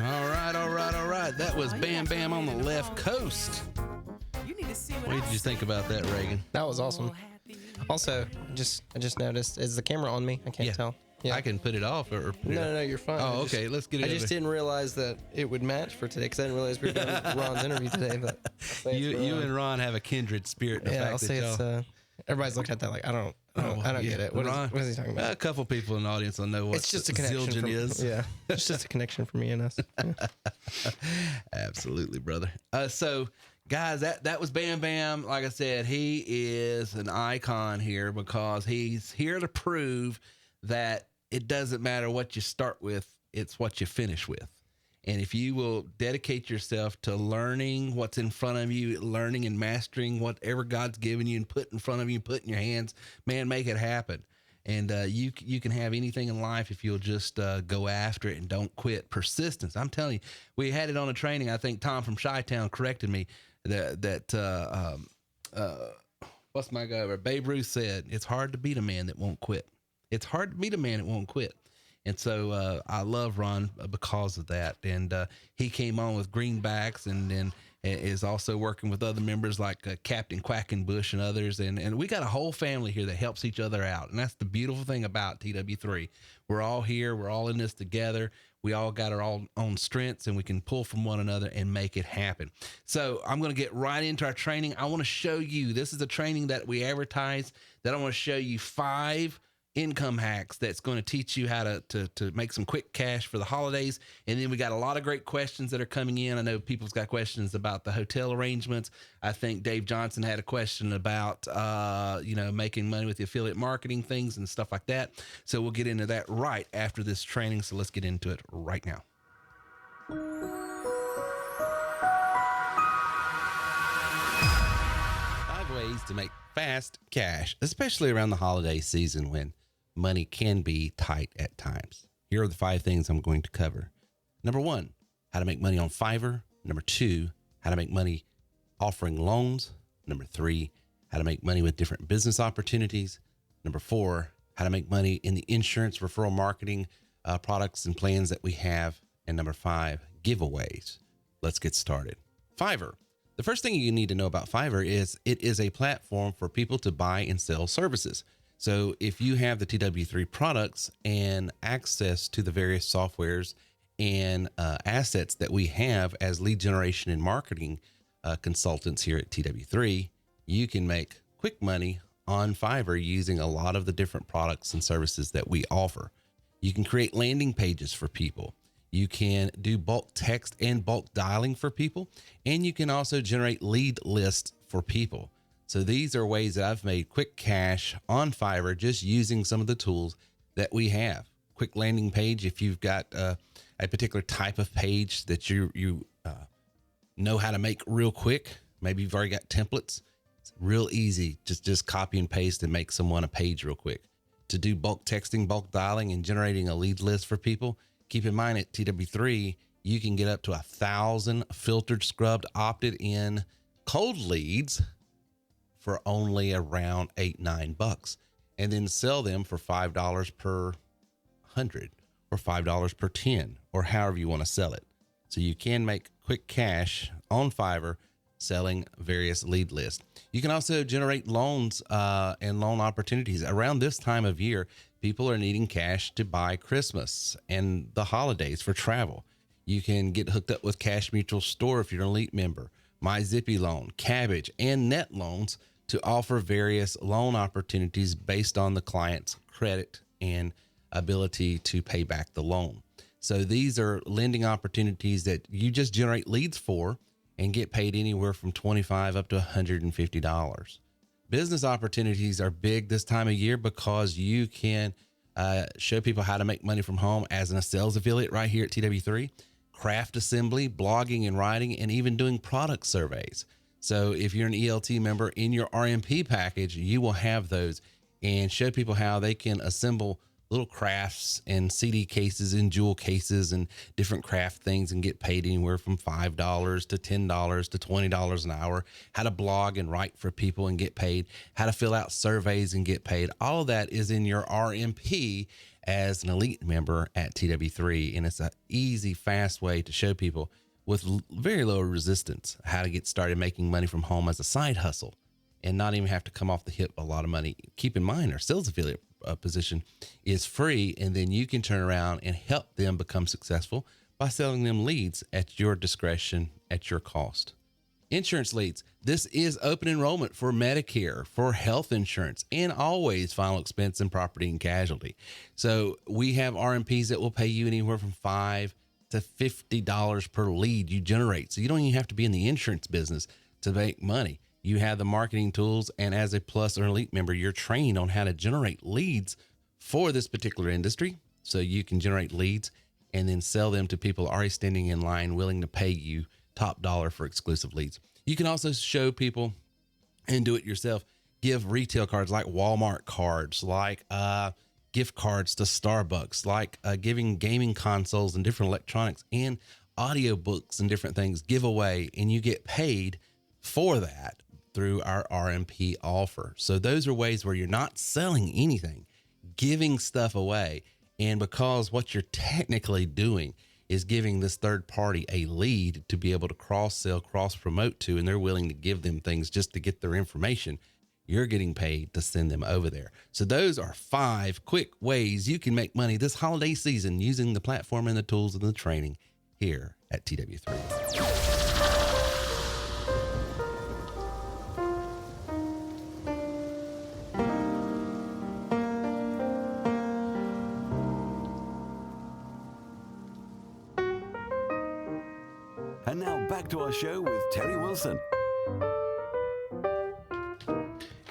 All right. That was Bam Bam on the left coast. What did you think about that, Reagan? That was awesome. Also, I just noticed, is the camera on me? I can't tell. Yeah. I can put it off or put it No, you're fine. Oh, okay. Let's get it. I just didn't realize that it would match for today because I didn't realize we were doing Ron's interview today. But you and Ron have a kindred spirit. I'll say it's. Everybody's looking at that like I don't get it. What is he talking about? A couple people in the audience will know what it's just a connection is. Yeah, it's just a connection for me and us. Yeah. Absolutely, brother. So, guys, that was Bam Bam. Like I said, he is an icon here because he's here to prove that it doesn't matter what you start with; it's what you finish with. And if you will dedicate yourself to learning what's in front of you, learning and mastering whatever God's given you and put in front of you, put in your hands, man, make it happen. And you can have anything in life if you'll just go after it and don't quit. Persistence. I'm telling you, we had it on a training. I think Tom from Chi-Town corrected me that what's my guy over? Babe Ruth said, it's hard to beat a man that won't quit. It's hard to beat a man that won't quit. And so I love Ron because of that. And he came on with Greenbacks and is also working with other members like Capt Quackenbush and others. And we got a whole family here that helps each other out. And that's the beautiful thing about TW3. We're all here. We're all in this together. We all got our own strengths and we can pull from one another and make it happen. So I'm going to get right into our training. I want to show you, this is a training that we advertise that I want to show you 5 income hacks that's going to teach you how to make some quick cash for the holidays. And then we got a lot of great questions that are coming in. I know people's got questions about the hotel arrangements. I think Dave Johnson had a question about, making money with the affiliate marketing things and stuff like that. So we'll get into that right after this training. So let's get into it right now. 5 ways to make fast cash, especially around the holiday season when money can be tight at times. Here are the 5 things I'm going to cover. Number 1, how to make money on Fiverr. Number 2, how to make money offering loans. Number 3, how to make money with different business opportunities. Number 4, how to make money in the insurance referral marketing products and plans that we have. And number 5, giveaways. Let's get started. Fiverr. The first thing you need to know about Fiverr is it is a platform for people to buy and sell services. So if you have the TW3 products and access to the various softwares and assets that we have as lead generation and marketing consultants here at TW3, you can make quick money on Fiverr using a lot of the different products and services that we offer. You can create landing pages for people. You can do bulk text and bulk dialing for people. And you can also generate lead lists for people. So these are ways that I've made quick cash on Fiverr just using some of the tools that we have. Quick landing page. If you've got a particular type of page that you know how to make real quick, maybe you've already got templates. It's real easy. Just copy and paste and make someone a page real quick. To do bulk texting, bulk dialing, and generating a lead list for people, keep in mind at TW3, you can get up to 1,000 filtered, scrubbed, opted in cold leads for only around $8-9, and then sell them for $5 per 100 or $5 per 10, or however you want to sell it. So you can make quick cash on Fiverr selling various lead lists. You can also generate loans and loan opportunities. Around this time of year, people are needing cash to buy Christmas and the holidays for travel. You can get hooked up with Cash Mutual Store if you're an elite member, My Zippy Loan, Cabbage, and Net Loans to offer various loan opportunities based on the client's credit and ability to pay back the loan. So these are lending opportunities that you just generate leads for and get paid anywhere from $25 up to $150. Business opportunities are big this time of year because you can show people how to make money from home as a sales affiliate right here at TW3, craft assembly, blogging and writing, and even doing product surveys. So if you're an ELT member in your RMP package, you will have those and show people how they can assemble little crafts and CD cases and jewel cases and different craft things and get paid anywhere from $5 to $10 to $20 an hour, how to blog and write for people and get paid, how to fill out surveys and get paid. All of that is in your RMP as an elite member at TW3. And it's an easy, fast way to show people with very low resistance how to get started making money from home as a side hustle and not even have to come off the hip a lot of money. Keep in mind, our sales affiliate position is free, and then you can turn around and help them become successful by selling them leads at your discretion, at your cost. Insurance leads. This is open enrollment for Medicare, for health insurance, and always final expense and property and casualty. So we have RMPs that will pay you anywhere from $5 to $50 per lead you generate. So you don't even have to be in the insurance business to make money. You have the marketing tools, and as a plus or elite member, you're trained on how to generate leads for this particular industry. So you can generate leads and then sell them to people already standing in line, willing to pay you top dollar for exclusive leads. You can also show people and do it yourself. Give retail cards like Walmart cards, like gift cards to Starbucks, like giving gaming consoles and different electronics and audiobooks and different things, give away, and you get paid for that through our RMP offer. So those are ways where you're not selling anything, giving stuff away. And because what you're technically doing is giving this third party a lead to be able to cross sell, cross promote to, and they're willing to give them things just to get their information, you're getting paid to send them over there. So those are 5 quick ways you can make money this holiday season using the platform and the tools and the training here at TW3. And now back to our show with Terry Wilson.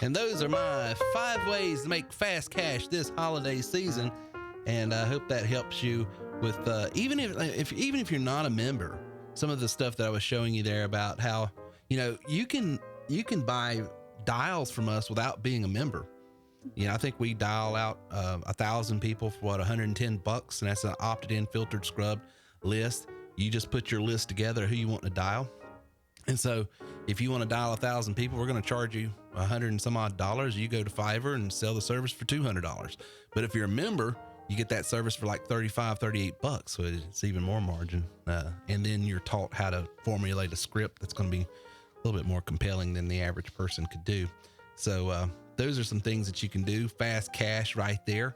And those are my 5 ways to make fast cash this holiday season. And I hope that helps you with even if you're not a member, some of the stuff that I was showing you there about how, you can buy dials from us without being a member. I think we dial out 1,000 people for $110, and that's an opted in, filtered, scrubbed list. You just put your list together, who you want to dial. And so if you want to dial 1,000 people, we're going to charge you $100 and some odd. You go to Fiverr and sell the service for $200. But if you're a member, you get that service for like $35, $38. So it's even more margin. And then you're taught how to formulate a script that's going to be a little bit more compelling than the average person could do. So those are some things that you can do. Fast cash right there.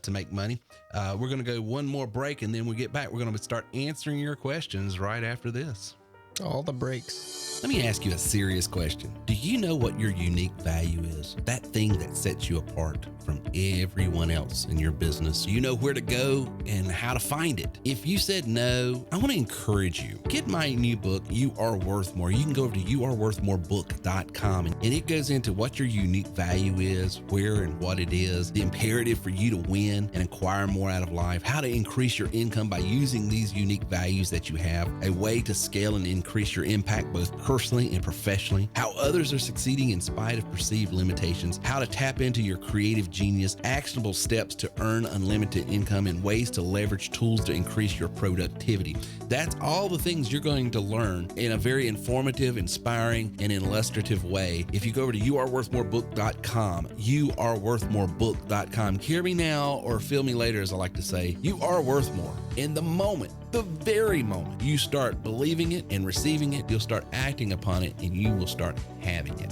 To make money. We're going to go one more break, and then we get back. We're going to start answering your questions right after this. All the breaks. Let me ask you a serious question. Do you know what your unique value is? That thing that sets you apart from everyone else in your business. You know where to go and how to find it. If you said no, I want to encourage you. Get my new book, You Are Worth More. You can go over to youareworthmorebook.com and it goes into what your unique value is, where and what it is, the imperative for you to win and acquire more out of life, how to increase your income by using these unique values that you have, a way to scale and increase your impact both personally and professionally, how others are succeeding in spite of perceived limitations, how to tap into your creative genius, actionable steps to earn unlimited income, and ways to leverage tools to increase your productivity. That's all the things you're going to learn in a very informative, inspiring, and illustrative way. If you go over to youareworthmorebook.com, youareworthmorebook.com. Hear me now or feel me later, as I like to say. You are worth more. In the moment, the very moment you start believing it and receiving it, you'll start acting upon it and you will start having it.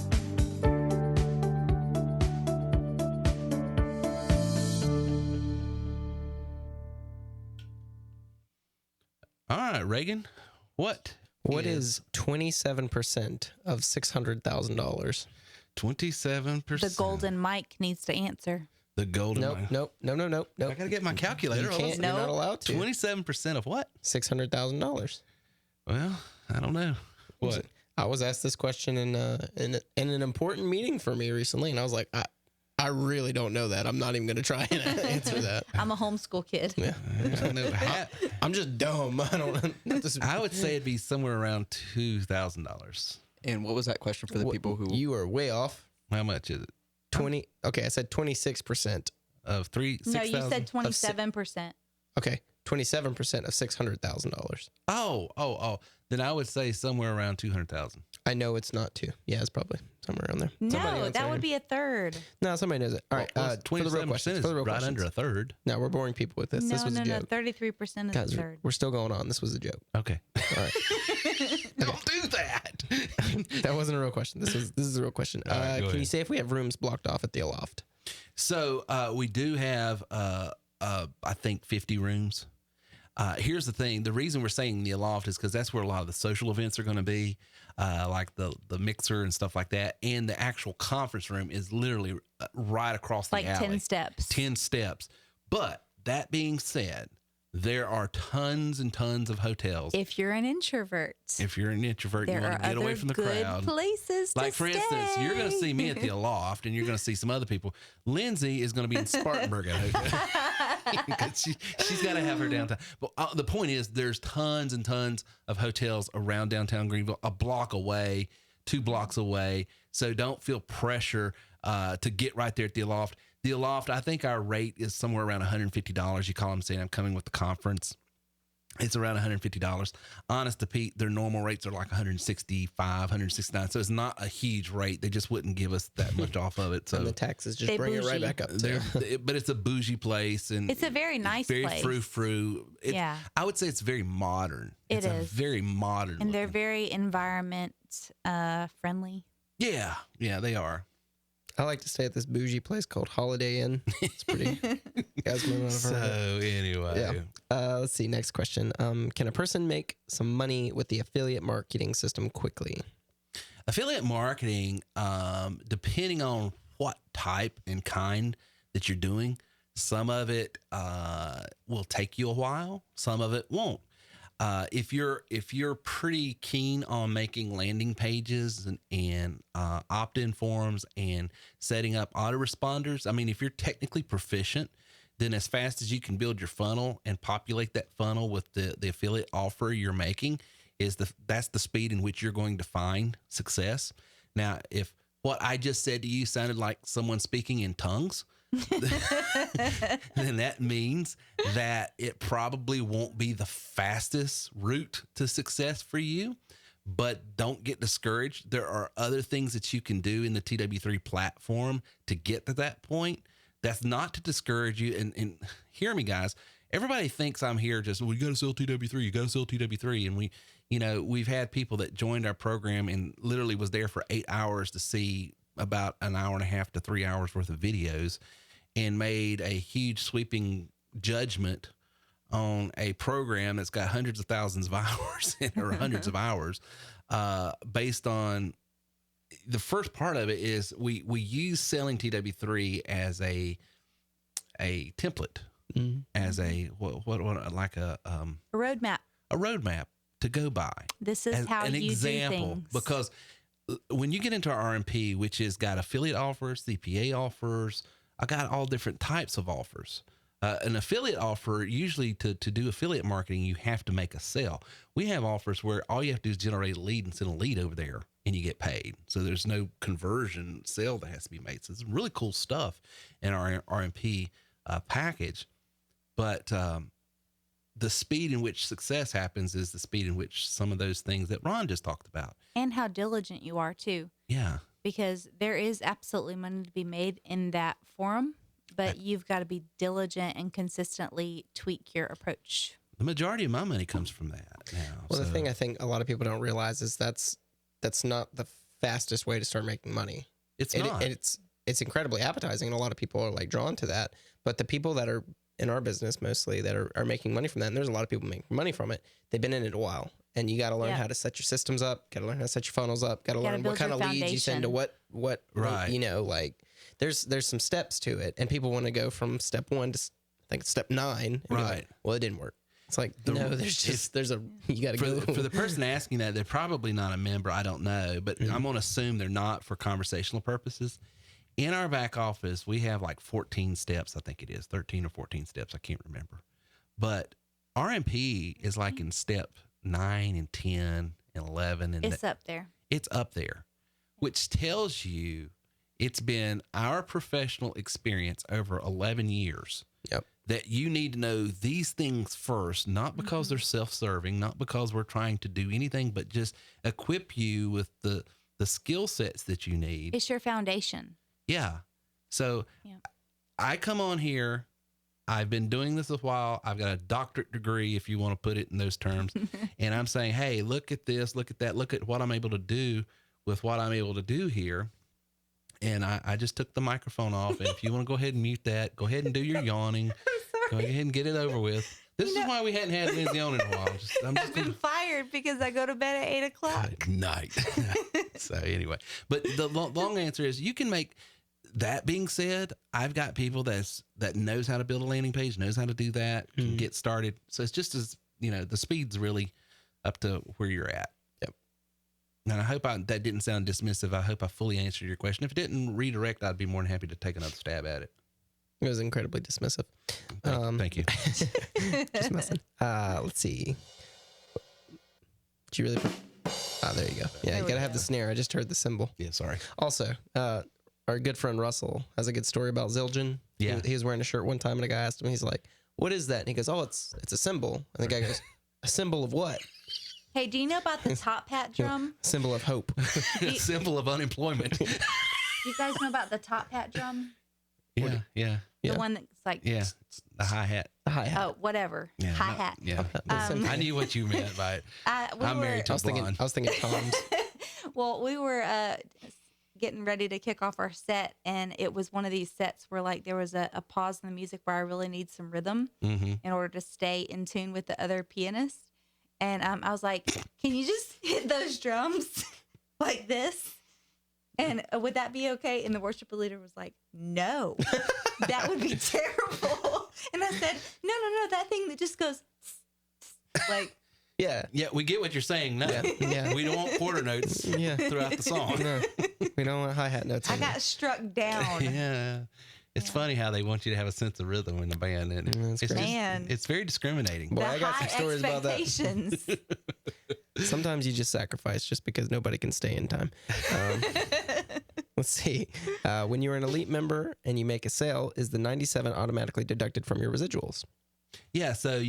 All right, Reagan, what is 27% of $600,000? 27%. The golden mic needs to answer. The golden Nope. No. I gotta get my calculator. You can't. You're not allowed to. 27% of what? $600,000. Well, I don't know. What? I was asked this question in an important meeting for me recently, and I was like, I really don't know that. I'm not even going to try and answer that. I'm a homeschool kid. Yeah. I don't know. I'm just dumb. I would say it'd be somewhere around $2,000. And what was that question for the people who... You are way off. How much is it? 20. Okay, I said 26%. Of 6,000? No, you said 27%. Okay, 27% of $600,000. Oh. Then I would say somewhere around 200,000. I know it's not 2. Yeah, it's probably somewhere around there. No, that would be a third. No, somebody knows it. All right, 27% is right under a third. No, we're boring people with this. No, this was a joke. 33% is Guys, a third. we're still going on. This was a joke. Okay. All right. Don't do that. That wasn't a real question. This is a real question. Right, can you say if we have rooms blocked off at the Aloft? So we do have, I think, 50 rooms. Here's the thing. The reason we're saying the Aloft is because that's where a lot of the social events are going to be, like the mixer and stuff like that. And the actual conference room is literally right across the alley. Like 10 steps. 10 steps. But that being said, there are tons and tons of hotels. If you're an introvert. You want to get away from the crowd. Places like, to for stay. instance, you're going to see me at the Aloft, and you're going to see some other people. Lindsay is going to be in Spartanburg at hotel. She's got to have her downtown. But the point is, there's tons and tons of hotels around downtown Greenville, a block away, 2 blocks away. So don't feel pressure to get right there at the Aloft. The Aloft, I think our rate is somewhere around $150. You call them saying, I'm coming with the conference. It's around $150. Honest to Pete, their normal rates are like $165, $169. So it's not a huge rate. They just wouldn't give us that much off of it. So and the taxes just bring it right back up. But it's a bougie place, and it's a very nice place. Very frou-frou. Yeah. I would say it's very modern. It's a very modern. And they're very environment friendly. Yeah, they are. I like to stay at this bougie place called Holiday Inn. It's pretty. Anyway. Yeah. Let's see. Next question. Can a person make some money with the affiliate marketing system quickly? Affiliate marketing, depending on what type and kind that you're doing, some of it will take you a while. Some of it won't. If you're pretty keen on making landing pages and opt-in forms and setting up autoresponders, I mean, if you're technically proficient, then as fast as you can build your funnel and populate that funnel with the affiliate offer you're making, that's the speed in which you're going to find success. Now, if what I just said to you sounded like someone speaking in tongues, then that means that it probably won't be the fastest route to success for you. But don't get discouraged. There are other things that you can do in the TW3 platform to get to that point. That's not to discourage you. And hear me, guys. Everybody thinks I'm here just, well, you got to sell TW3. You got to sell TW3. And we've had people that joined our program and literally was there for 8 hours to see about an hour and a half to 3 hours worth of videos and made a huge sweeping judgment on a program that's got hundreds of thousands of hours in it, or hundreds of hours, based on the first part of it is we use selling TW3 as a template, as a like a roadmap to go by. This is as how an you example, do things. because when you get into our RMP, which has got affiliate offers, CPA offers, I got all different types of offers. An affiliate offer, usually to do affiliate marketing, you have to make a sale. We have offers where all you have to do is generate a lead and send a lead over there and you get paid. So there's no conversion sale that has to be made. So it's really cool stuff in our RMP package. But the speed in which success happens is the speed in which some of those things that Ron just talked about. And how diligent you are too. Yeah. Because there is absolutely money to be made in that forum, but you've got to be diligent and consistently tweak your approach. The majority of my money comes from that now. Well, the thing I think a lot of people don't realize is that's not the fastest way to start making money. It's not. It's incredibly appetizing, and a lot of people are like drawn to that. But the people that are in our business mostly that are making money from that, and there's a lot of people making money from it, they've been in it a while. And you got to learn how to set your systems up, got to learn how to set your funnons up, got to learn what kind of leads you send to what right. You know, like there's some steps to it, and people want to go from step 1 to I think it's step 9. And right. Like, well, it didn't work. It's like, you got to go. For the person asking that, they're probably not a member. I don't know, but I'm going to assume they're not for conversational purposes. In our back office, we have like 14 steps. I think it is 13 or 14 steps. I can't remember, but RMP is like in step 9 and 10 and 11. And it's up there. It's up there, which tells you it's been our professional experience over 11 years. Yep. That you need to know these things first, not because they're self-serving, not because we're trying to do anything, but just equip you with the skill sets that you need. It's your foundation. Yeah. So I come on here. I've been doing this a while. I've got a doctorate degree, if you want to put it in those terms. And I'm saying, hey, look at this, look at that, look at what I'm able to do with what I'm able to do here. And I just took the microphone off. And if you want to go ahead and mute that, go ahead and do your yawning. Go ahead and get it over with. This is why we hadn't had Lindsay on in a while. I've been fired because I go to bed at 8 o'clock. Good night. So anyway, but the long answer is you can make. That being said, I've got people that knows how to build a landing page, knows how to do that, can get started. So it's just as, the speed's really up to where you're at. Yep. And I hope that didn't sound dismissive. I hope I fully answered your question. If it didn't redirect, I'd be more than happy to take another stab at it. It was incredibly dismissive. Thank you. Just messing. Let's see. Did you really? There you go. Yeah, you gotta have the snare. I just heard the cymbal. Yeah, sorry. Also, our good friend Russell has a good story about Zildjian. Yeah. He was wearing a shirt one time, and a guy asked him, he's like, "What is that?" And he goes, "Oh, it's a symbol." And the guy goes, "A symbol of what?" Hey, do you know about the top hat drum? Symbol of hope. Symbol of unemployment. You guys know about the top hat drum? Yeah. The one that's like... Yeah, the hi-hat. The hi-hat. Oh, whatever. Yeah, Hi-hat. Yeah. I knew what you meant by it. I'm married to a blonde. I was thinking Tom's. Well, we were getting ready to kick off our set, and it was one of these sets where like there was a pause in the music where I really need some rhythm in order to stay in tune with the other pianists. And I was like, can you just hit those drums like this? And would that be okay? And the worship leader was like, no, that would be terrible. And I said, no, that thing that just goes like. Yeah, we get what you're saying. No, we don't want quarter notes throughout the song. No, we don't want hi-hat notes. I got struck down. Yeah. It's funny how they want you to have a sense of rhythm in the band, and it's very discriminating. Boy, I got some stories about that. Sometimes you just sacrifice just because nobody can stay in time. Let's see. When you're an elite member and you make a sale, is the 97 automatically deducted from your residuals? Yeah. So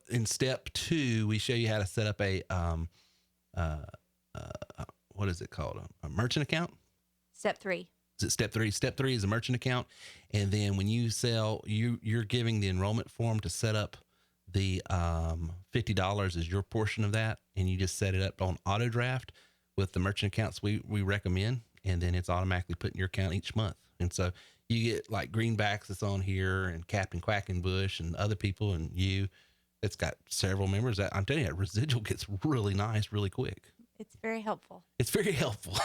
in step 2, we show you how to set up a what is it called? A merchant account. Step 3. Is it step 3? Step 3 is a merchant account, and then when you sell, you're giving the enrollment form to set up the $50 is your portion of that, and you just set it up on auto draft with the merchant accounts we recommend, and then it's automatically put in your account each month. And so you get like Greenbacks that's on here, and Capt Quackenbush and other people, and you It's got several members. I'm telling you, that residual gets really nice really quick. It's very helpful. It's very helpful.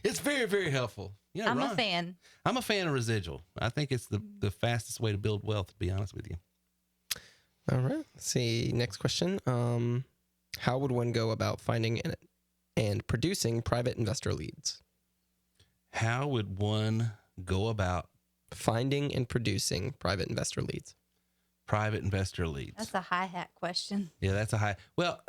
It's very, very helpful. Yeah, I'm Ron, a fan. I'm a fan of residual. I think it's the fastest way to build wealth, to be honest with you. All right. Let's see. Next question. How would one go about finding and producing private investor leads? How would one go about finding and producing private investor leads? Private investor leads. That's a hi-hat question. Yeah, that's a high. Well,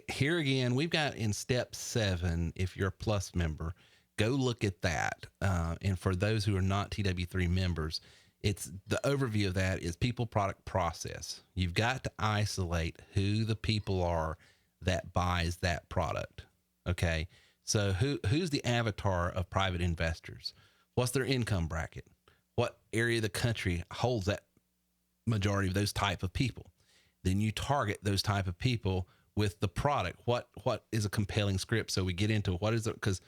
here again, we've got in step 7, if you're a plus member, go look at that. And for those who are not TW3 members, it's the overview of that is people, product, process. You've got to isolate who the people are that buys that product. Okay. So who's the avatar of private investors? What's their income bracket? What area of the country holds that majority of those type of people? Then you target those type of people with the product. What is a compelling script? So we get into what is it, because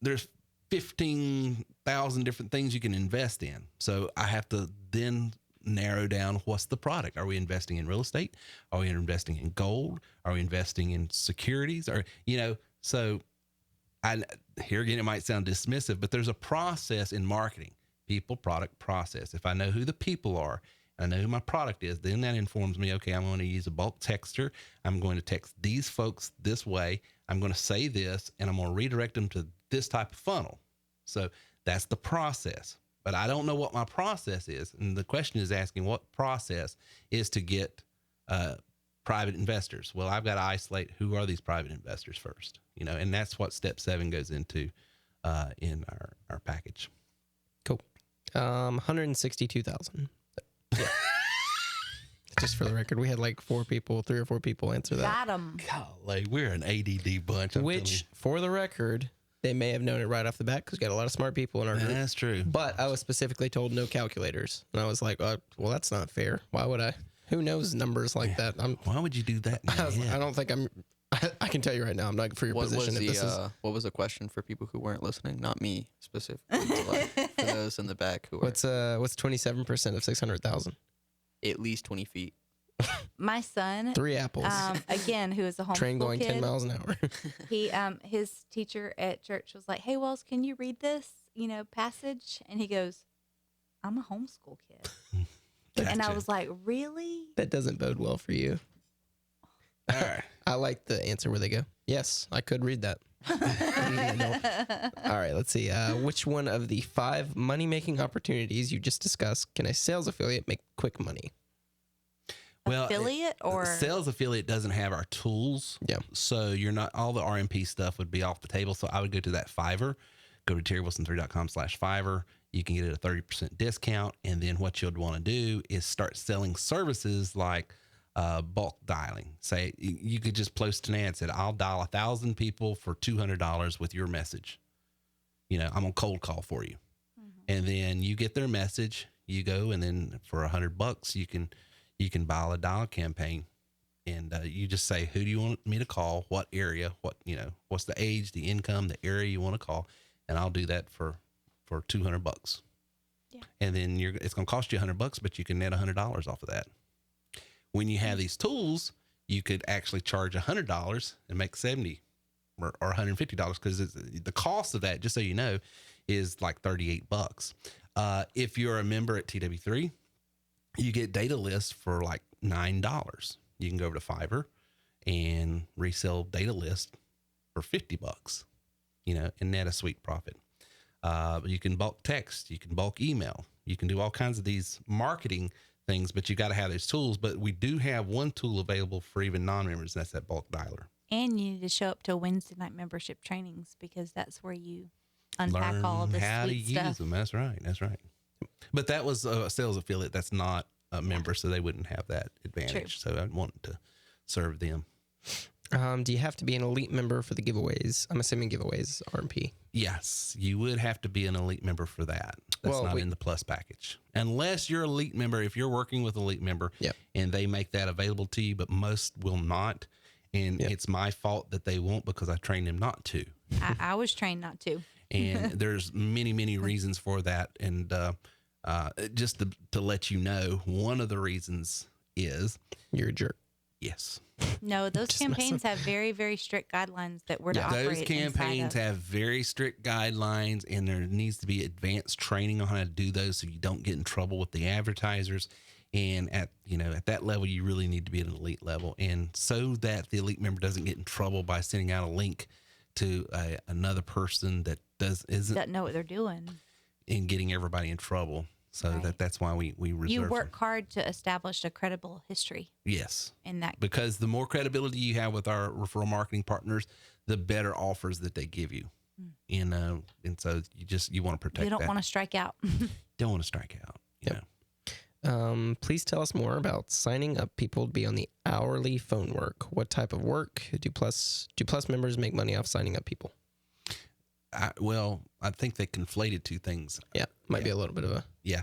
there's 15,000 different things you can invest in. So I have to then narrow down what's the product. Are we investing in real estate? Are we investing in gold? Are we investing in securities? Or, so here again, it might sound dismissive, but there's a process in marketing: people, product, process. If I know who the people are, I know who my product is, then that informs me, okay, I'm going to use a bulk texter. I'm going to text these folks this way. I'm going to say this, and I'm going to redirect them to this type of funnel. So that's the process. But I don't know what my process is. And the question is asking what process is to get private investors. Well, I've got to isolate who are these private investors first, and that's what step 7 goes into in our package. Cool. 162,000. Yeah. Just for the record, we had like 3 or 4 people answer that. Got 'em. Golly, we're an ADD bunch. Which, for the record, they may have known it right off the bat because we got a lot of smart people in our group. That's true. But I was specifically told no calculators. And I was like, well, that's not fair. Why would I? Who knows numbers like that? Why would you do that? I don't think I can tell you right now, I'm not for your position. What was the question for people who weren't listening? Not me specifically, but for those in the back who what's 27% of 600,000? At least 20 feet. My son, 3 apples. Again, who is a homeschool train going kid, 10 miles an hour. He his teacher at church was like, "Hey, Wells, can you read this passage?" And he goes, "I'm a homeschool kid." Gotcha. And I was like, "Really?" That doesn't bode well for you. All right. I like the answer where they go, "Yes, I could read that." All right, let's see. Which one of the 5 money-making opportunities you just discussed can a sales affiliate make quick money? Well, affiliate or sales affiliate doesn't have our tools. Yeah. So you're not, all the RMP stuff would be off the table. So I would go to that Fiverr, go to terrywilson3.com/Fiverr. You can get it a 30% discount. And then what you'd want to do is start selling services like bulk dialing. Say you could just post an ad, said, I'll dial 1,000 people for $200 with your message. I'm gonna cold call for you. Mm-hmm. And then you get their message, you go, and then for $100, you can buy a dial campaign, and you just say, who do you want me to call? What area? What's the age, the income, the area you want to call? And I'll do that for $200. Yeah. And then it's going to cost you $100, but you can net $100 off of that. When you have these tools, you could actually charge $100 and make $70 or $150 because the cost of that, just so you know, is like $38. If you're a member at TW3, you get data lists for like $9. You can go over to Fiverr and resell data lists for $50, and net a sweet profit. You can bulk text, you can bulk email, you can do all kinds of these marketing things, but you got to have those tools. But we do have one tool available for even non-members, and that's that bulk dialer. And you need to show up to Wednesday night membership trainings because that's where you unpack Learn all of this how to sweet use stuff. them. That's right. But that was a sales affiliate that's not a member, so they wouldn't have that advantage. True. So I'd want to serve them. Do you have to be an elite member for the giveaways? I'm assuming giveaways RMP. Yes, you would have to be an elite member for that. That's not in the plus package. Unless you're an elite member, if you're working with an elite member and they make that available to you, but most will not. And it's my fault that they won't because I trained them not to. I was trained not to. And there's many, many reasons for that. And just to let you know, one of the reasons is You're a jerk. yes. No, those Just campaigns have very, very strict guidelines that we're to operate Those campaigns inside of. have very strict guidelines, and there needs to be advanced training on how to do those so you don't get in trouble with the advertisers. And at that level, you really need to be at an elite level, and so that the elite member doesn't get in trouble by sending out a link to another person that doesn't know what they're doing and getting everybody in trouble. So Right. that's why we reserve. You work them. hard to establish a credible history Yes. in that. Because the more credibility you have with our referral marketing partners, the better offers that they give you. And so you want to protect. You don't that. want to strike out. Don't want to strike out. Yep. Please tell us more about signing up people to be on the hourly phone work. What type of work do plus members make money off signing up people? I think they conflated two things. Yeah, might be a little bit of a... Yeah.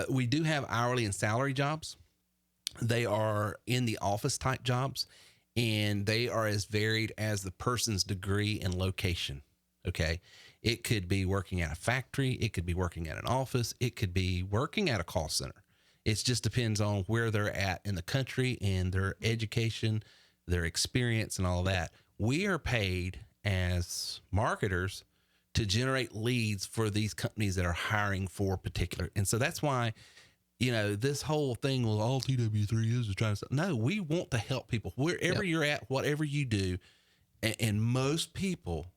We do have hourly and salary jobs. They are in the office type jobs, and they are as varied as the person's degree and location. Okay. It could be working at a factory. It could be working at an office. It could be working at a call center. It just depends on where they're at in the country and their education, their experience, and all that. We are paid as marketers to generate leads for these companies that are hiring for particular. And so that's why, this whole thing with all TW3 is trying to say, no, we want to help people wherever you're at, whatever you do. And most people,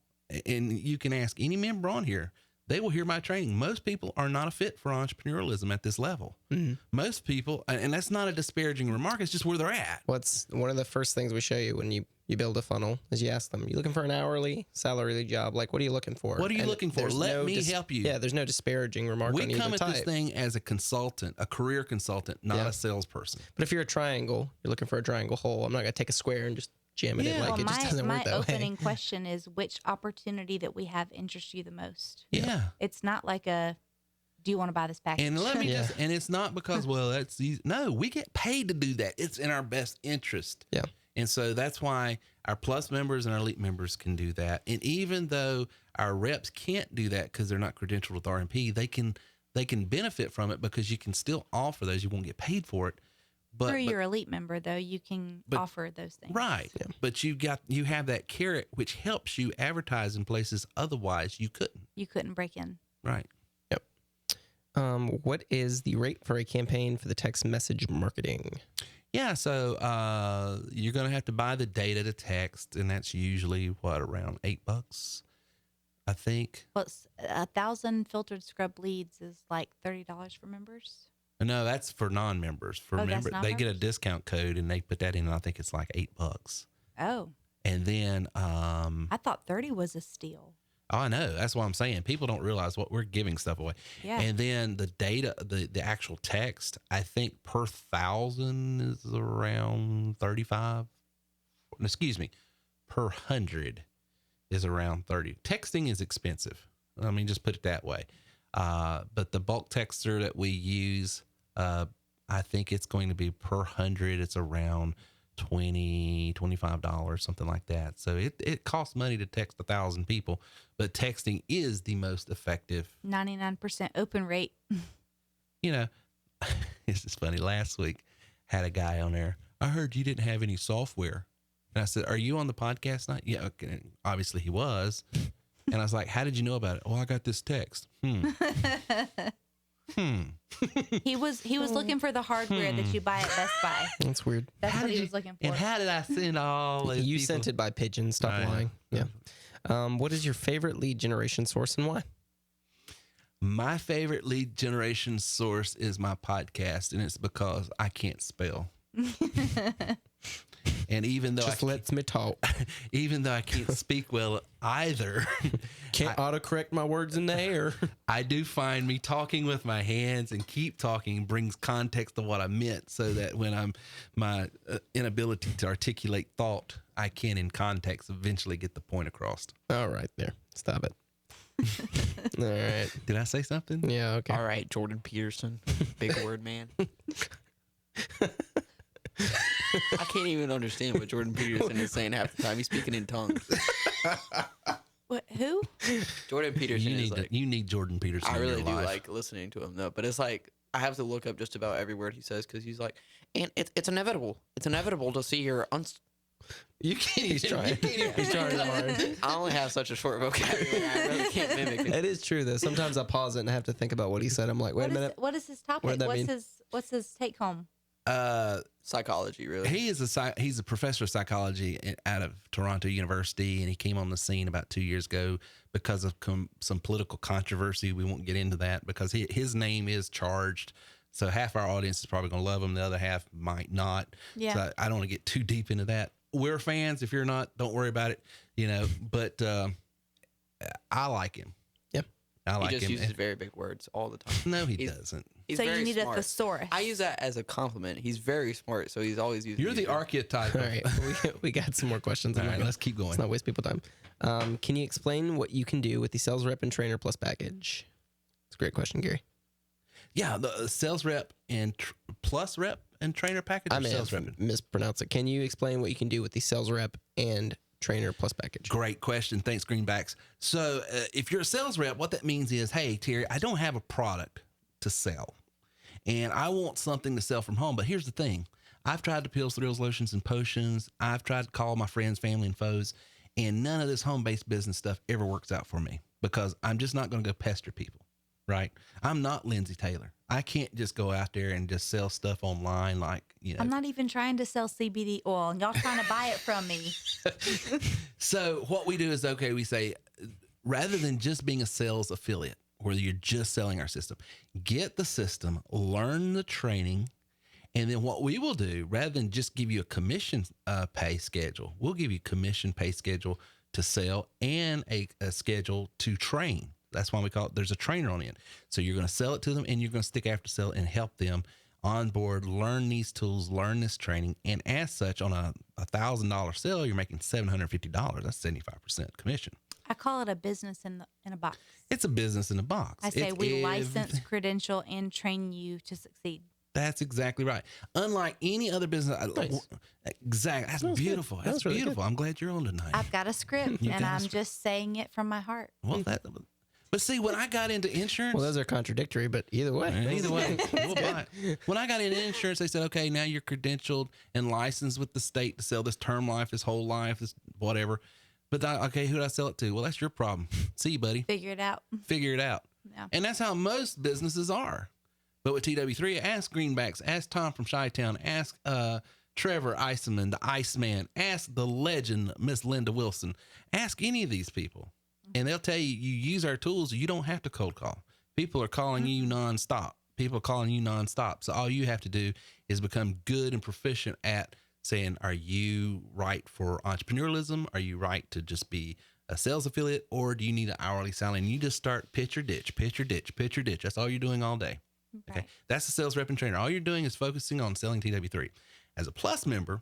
and you can ask any member on here, they will hear my training. Most people are not a fit for entrepreneurialism at this level. Mm-hmm. Most people, and that's not a disparaging remark, it's just where they're at. What's one of the first things we show you when you build a funnel is you ask them, you looking for an hourly, salary job? Like, what are you looking for? What are you looking for? Let me help you. Yeah, there's no disparaging remark on either type. We come at this thing as a consultant, a career consultant, not a salesperson. But if you're a triangle, you're looking for a triangle hole. I'm not going to take a square and just jam it in like it just doesn't work that way. My opening question is, which opportunity that we have interests you the most? Yeah. It's not like do you want to buy this package? And let me and it's not because, that's easy. No, we get paid to do that. It's in our best interest. Yeah. And so that's why our plus members and our elite members can do that. And even though our reps can't do that because they're not credentialed with RMP, they can benefit from it because you can still offer those. You won't get paid for it. For your elite member, though, you can offer those things. Right. Yeah. But you have that carrot, which helps you advertise in places otherwise you couldn't. You couldn't break in. Right. Yep. What is the rate for a campaign for the text message marketing? Yeah, so you're going to have to buy the data to text, and that's usually, around $8, I think. Well, 1,000 filtered scrub leads is like $30 for members. No, that's for non-members. For members, they get a discount code, and they put that in, and I think it's like $8. Oh. And then... I thought 30 was a steal. Oh, I know. That's what I'm saying. People don't realize what we're giving stuff away. Yeah. And then the data, the actual text, I think per 1,000 is around 35. Excuse me, per 100 is around 30. Texting is expensive. I mean, just put it that way. But the bulk texter that we use, I think it's going to be per 100. It's around $20, $25, something like that. So it costs money to text 1,000 people, but texting is the most effective. 99% open rate. It's just funny. Last week, had a guy on there. I heard you didn't have any software. And I said, are you on the podcast night? Yeah. Okay. Obviously he was. And I was like, how did you know about it? Oh, I got this text. He was looking for the hardware that you buy at Best Buy. That's weird. That's what he was looking for. And how did I send all those You people? sent it by pigeon. Stop lying. Yeah. What is your favorite lead generation source and why? My favorite lead generation source is my podcast, and it's because I can't spell. And even though just lets me talk, even though I can't speak well either, can't autocorrect my words in the air. I do find me talking with my hands and keep talking brings context to what I meant, so that when my inability to articulate thought, I can in context eventually get the point across. All right, there, stop it. All right. Did I say something? Yeah. Okay. All right, Jordan Peterson, big word man. I can't even understand what Jordan Peterson is saying half the time. He's speaking in tongues. What? Who? Jordan Peterson You need Jordan Peterson. I really in do your life. like listening to him though, but it's like I have to look up just about every word he says because he's like, and it's inevitable. It's inevitable to see your You can't. He's trying. He's trying hard. I only have such a short vocabulary. I really can't mimic it. It is true though. Sometimes I pause it and I have to think about what he said. I'm like, wait a minute. What is his topic? What did that mean? What's his take home? Psychology, really. He's a professor of psychology out of Toronto University, and he came on the scene about 2 years ago because of some political controversy. We won't get into that because his name is charged. So half our audience is probably going to love him. The other half might not. Yeah. So I don't want to get too deep into that. We're fans. If you're not, don't worry about it. But I like him. Yep. I like him. He just uses very big words all the time. No, he doesn't. He's So very you need smart. a thesaurus. I use that as a compliment. He's very smart, so he's always using. You're the archetype. All right, we got some more questions. All right, let's keep going. Let's not waste people time. Can you explain what you can do with the sales rep and trainer plus package? It's a great question, Gary. Yeah, the sales rep and plus rep and trainer package. I may sales have rep. mispronounced it. Can you explain what you can do with the sales rep and trainer plus package? Great question. Thanks, Greenbacks. So if you're a sales rep, what that means is, hey, Terry, I don't have a product to sell, and I want something to sell from home. But here's the thing. I've tried the pills, thrills, lotions, and potions. I've tried to call my friends, family, and foes, and none of this home-based business stuff ever works out for me because I'm just not going to go pester people, right? I'm not Lindsay Taylor. I can't just go out there and just sell stuff online like, I'm not even trying to sell CBD oil, and y'all trying to buy it from me. So what we do is, okay, we say, rather than just being a sales affiliate where you're just selling our system, get the system, learn the training, and then what we will do, rather than just give you a commission pay schedule, we'll give you commission pay schedule to sell and a schedule to train. That's why we call it, there's a trainer on it. So you're going to sell it to them, and you're going to stick after sell and help them on board, learn these tools, learn this training. And as such, on a $1,000 sale, you're making $750. That's 75% commission. I call it a business in a box. It's a business in a box. I say we license, everything. credential, and train you to succeed. That's exactly right. Unlike any other business. Nice. Exactly. That's beautiful. That's really beautiful. good. I'm glad you're on tonight. I've got a script, You and got a I'm script. just saying it from my heart. Well, but see, when I got into insurance. Well, those are contradictory, but either way. Either way, we'll buy it. When I got into insurance, they said, okay, now you're credentialed and licensed with the state to sell this term life, this whole life, this whatever. But okay, who do I sell it to? Well, that's your problem. See you, buddy. Figure it out. Figure it out. Yeah. And that's how most businesses are. But with TW3, ask Greenbacks, ask Tom from Chi-Town, ask Trevor Iceman, the Iceman, ask the legend, Miss Linda Wilson. Ask any of these people. And they'll tell you, you use our tools, you don't have to cold call. People are calling you nonstop. People are calling you nonstop. So all you have to do is become good and proficient at saying, are you right for entrepreneurialism? Are you right to just be a sales affiliate? Or do you need an hourly salary? And you just start pitch or ditch, pitch or ditch, pitch or ditch. That's all you're doing all day. Okay. Right. That's the sales rep and trainer. All you're doing is focusing on selling TW3. As a plus member,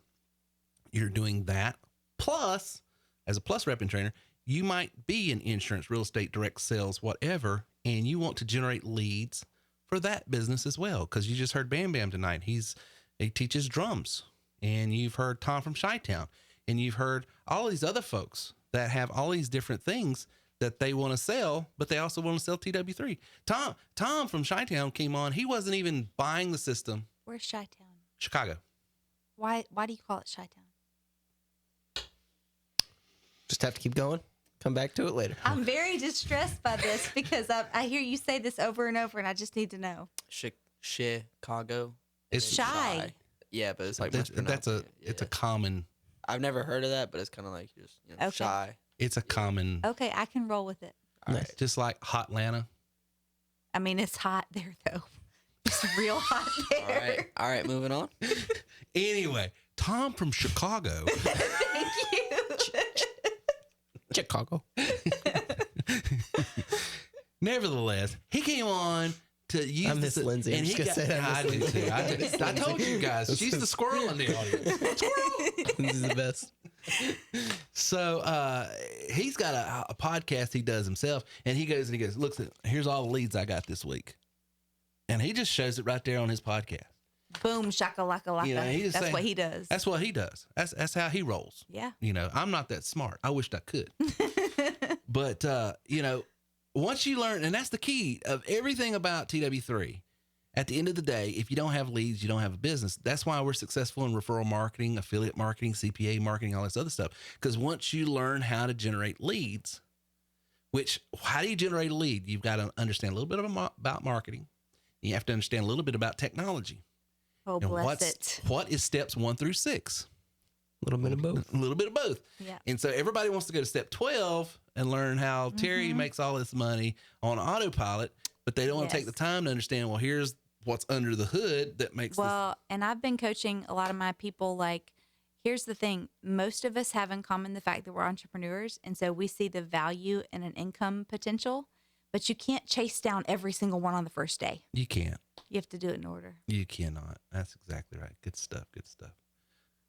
you're doing that. Plus, as a plus rep and trainer, you might be in insurance, real estate, direct sales, whatever, and you want to generate leads for that business as well. Because you just heard Bam Bam tonight. He teaches drums, and you've heard Tom from Chi-Town, and you've heard all these other folks that have all these different things that they want to sell, but they also want to sell TW3. Tom from Chi-Town came on. He wasn't even buying the system. Where's Chi-Town? Chicago. Why do you call it Chi-Town? Just have to keep going. Come back to it later. I'm very distressed by this because I hear you say this over and over, and I just need to know. Chicago. It's Shy. Yeah, but it's like That's it's a common. I've never heard of that, but it's kind of like just Okay. shy. It's a common. Okay, I can roll with it. Right. Just like Hotlanta. I mean, it's hot there, though. It's real hot there. All right, moving on. Anyway, Tom from Chicago. Thank you. Chicago. Nevertheless, he came on to use I miss Lindsay. I'm and just he gonna got, say that. I do too. I told you guys, she's the squirrel in the audience. This is the best. So he's got a podcast he does himself, and he goes, look, here's all the leads I got this week, and he just shows it right there on his podcast. Boom, shakalaka laka. You know, he just That's saying- what he does. That's what he does. That's how he rolls. Yeah. You know, I'm not that smart. I wished I could. But, you know, once you learn, and that's the key of everything about TW3, At the end of the day, if you don't have leads, you don't have a business. That's why we're successful in referral marketing, affiliate marketing, CPA marketing, all this other stuff. Because once you learn how to generate leads, how do you generate a lead? You've got to understand a little bit about marketing. You have to understand a little bit about technology. Oh, and bless it. What is steps 1 through 6? A little bit of both. A little bit of both. Yeah. And so everybody wants to go to step 12 and learn how Terry makes all this money on autopilot, but they don't want to take the time to understand, well, here's what's under the hood that makes and I've been coaching a lot of my people. Like, here's the thing. Most of us have in common the fact that we're entrepreneurs. And so we see the value in an income potential, but you can't chase down every single one on the first day. You can't. You have to do it in order. You cannot. That's exactly right. Good stuff. Good stuff.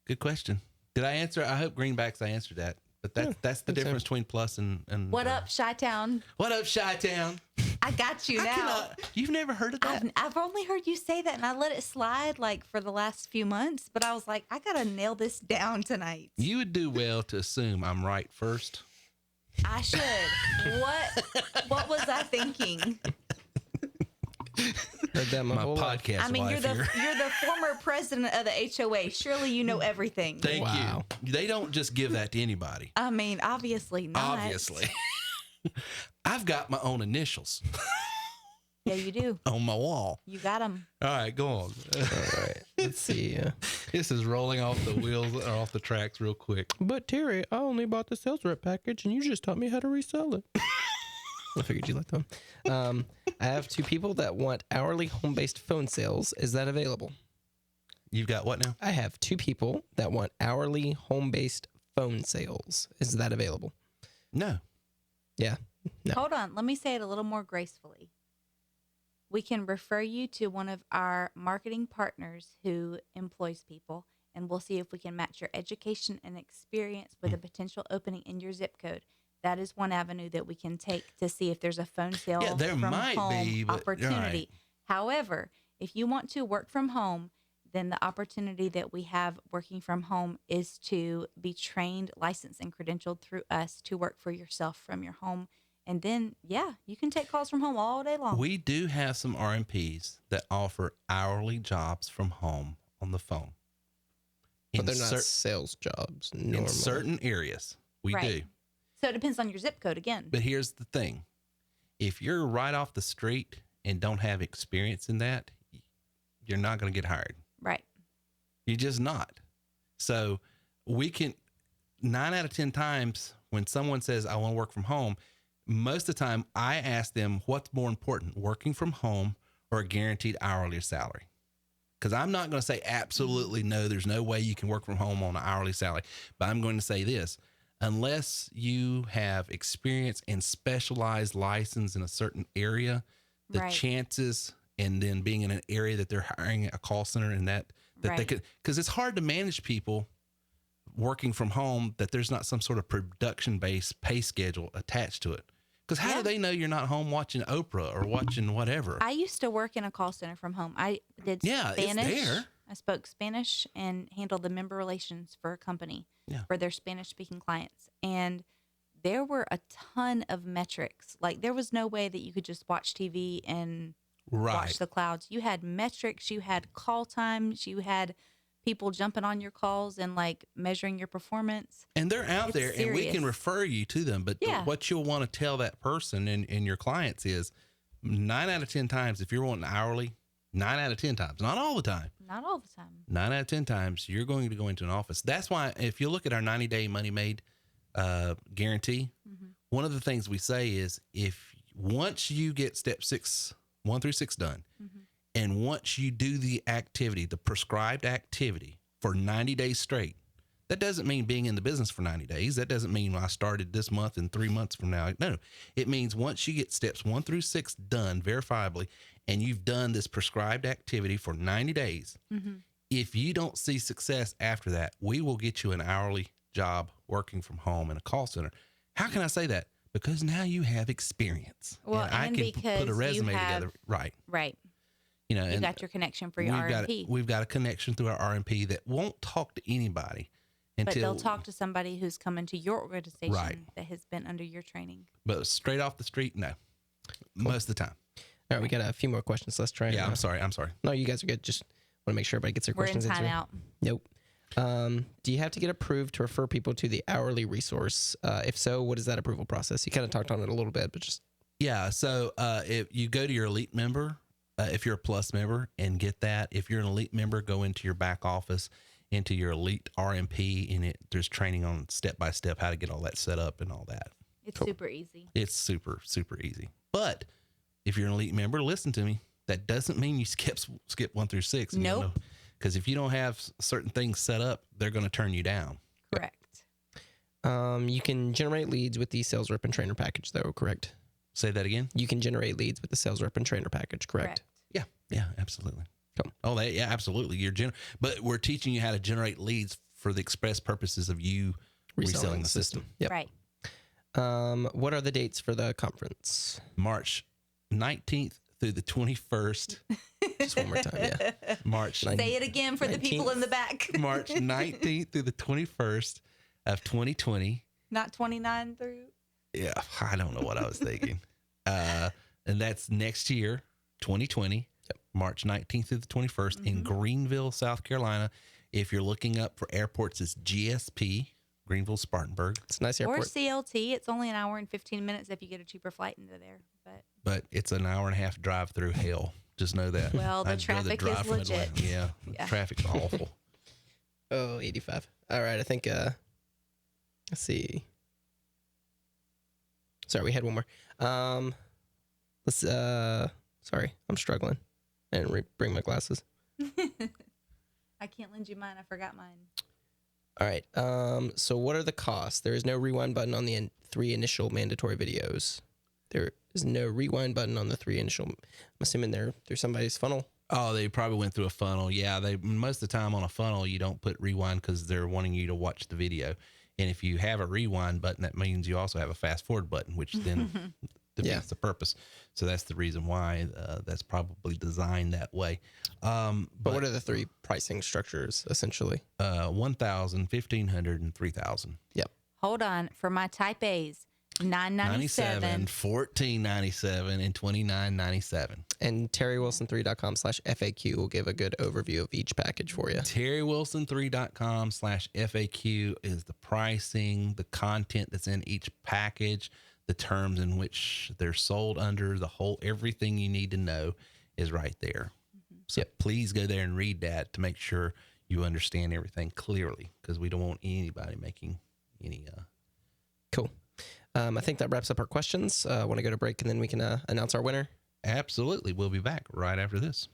Good question. Did I answer? I hope Greenbacks, I answered that. But that's the difference between plus and what up, Chi-Town? What up, Chi-Town? I got you now. You've never heard of that? I've only heard you say that, and I let it slide like for the last few months. But I was like, I gotta nail this down tonight. You would do well to assume I'm right first. I should. What was I thinking? Heard that my podcast. I mean, you're the former president of the HOA. Surely you know everything. Thank you. They don't just give that to anybody. I mean, obviously not. Obviously. I've got my own initials. Yeah, you do. On my wall. You got them. All right, go on. All right. Let's see. This is rolling off the wheels or off the tracks real quick. But Terry, I only bought the sales rep package and you just taught me how to resell it. I figured you liked them. I have 2 people that want hourly home-based phone sales. Is that available? You've got what now? I have 2 people that want hourly home-based phone sales. Is that available? No. Yeah. No. Hold on. Let me say it a little more gracefully. We can refer you to one of our marketing partners who employs people, and we'll see if we can match your education and experience with a potential opening in your zip code. That is one avenue that we can take to see if there's a phone sale from home opportunity. Right. However, if you want to work from home, then the opportunity that we have working from home is to be trained, licensed, and credentialed through us to work for yourself from your home. And then, you can take calls from home all day long. We do have some RMPs that offer hourly jobs from home on the phone. But they're not sales jobs normally. In certain areas, we do. So it depends on your zip code again. But here's the thing. If you're right off the street and don't have experience in that, you're not going to get hired. Right. You're just not. So we can, 9 out of 10 times when someone says, I want to work from home, most of the time I ask them, what's more important, working from home or a guaranteed hourly salary? Because I'm not going to say absolutely no, there's no way you can work from home on an hourly salary. But I'm going to say this. Unless you have experience and specialized license in a certain area, the chances, and then being in an area that they're hiring a call center and that they could, because it's hard to manage people working from home that there's not some sort of production-based pay schedule attached to it. Because how do they know you're not home watching Oprah or watching whatever? I used to work in a call center from home. I did Spanish. It's there. I spoke Spanish and handled the member relations for a company for their Spanish-speaking clients. And there were a ton of metrics. Like, there was no way that you could just watch TV and watch the clouds. You had metrics. You had call times. You had people jumping on your calls and, like, measuring your performance. And they're out there, and we can refer you to them. But what you'll want to tell that person and your clients is 9 out of 10 times, if you're wanting hourly, 9 out of 10 times, not all the time. Not all the time. 9 out of 10 times, you're going to go into an office. That's why if you look at our 90-day money made guarantee, one of the things we say is once you get step 1 through 6 done, and once you do the activity, the prescribed activity for 90 days straight, that doesn't mean being in the business for 90 days. That doesn't mean I started this month and 3 months from now. No, it means once you get steps 1 through 6 done verifiably, and you've done this prescribed activity for 90 days, if you don't see success after that, we will get you an hourly job working from home in a call center. How can I say that? Because now you have experience. Well, and I can put a resume together. Right. You know, you got your connection for your RMP. We've got a connection through our RMP that won't talk to anybody until. But they'll talk to somebody who's come into your organization that has been under your training. But straight off the street, no. Cool. Most of the time. All right, we got a few more questions. Let's try. Yeah, I'm sorry. No, you guys are good. Just want to make sure everybody gets their We're in questions answered. timeout. Nope. Do you have to get approved to refer people to the hourly resource? If so, what is that approval process? You kind of talked on it a little bit, but just Yeah. So if you go to your elite member, if you're a plus member, and get that. If you're an elite member, go into your back office, into your elite RMP, and there's training on step by step how to get all that set up and all that. It's super easy. It's super, super easy. But if you're an elite member, listen to me. That doesn't mean you skip 1 through 6. Nope. Because if you don't have certain things set up, they're going to turn you down. Correct. you can generate leads with the sales rep and trainer package, though, correct? Say that again. You can generate leads with the sales rep and trainer package, correct? Yeah, absolutely. Cool. Oh, yeah, absolutely. But we're teaching you how to generate leads for the express purposes of you reselling the system. Yep. Right. What are the dates for the conference? March 19th through the 21st. Just one more time, yeah. March. Say it again for the people in the back. March 19th through the 21st of 2020. Not 29 through. Yeah, I don't know what I was thinking. And that's next year, 2020. Yep. March 19th through the 21st in Greenville, South Carolina. If you're looking up for airports, it's GSP, Greenville, Spartanburg. It's a nice airport. Or CLT. It's only an hour and 15 minutes if you get a cheaper flight into there. But it's an hour and a half drive through hell. Just know that. Well, the I'd rather traffic drive is from legit. Atlanta. Yeah, traffic's awful. Oh, 85. All right, I think, let's see. Sorry, we had one more. Sorry, I'm struggling. I didn't bring my glasses. I can't lend you mine. I forgot mine. All right. So what are the costs? There is no rewind button on the 3 initial mandatory videos. There is no rewind button on the 3 initial. I'm assuming they're through somebody's funnel. Oh, they probably went through a funnel. Yeah, most of the time on a funnel, you don't put rewind because they're wanting you to watch the video. And if you have a rewind button, that means you also have a fast forward button, which then defeats the purpose. So that's the reason why that's probably designed that way. But what are the 3 pricing structures, essentially? 1,000, 1,500, and 3,000. Yep. Hold on. For my type A's, $9.97. $14.97, and $29.97. And TerryWilson3.com/FAQ will give a good overview of each package for you. TerryWilson3.com/FAQ is the pricing, the content that's in each package, the terms in which they're sold under, everything you need to know is right there. So please go there and read that to make sure you understand everything clearly, because we don't want anybody making any. Cool. I think that wraps up our questions. I want to go to break and then we can announce our winner. Absolutely. We'll be back right after this.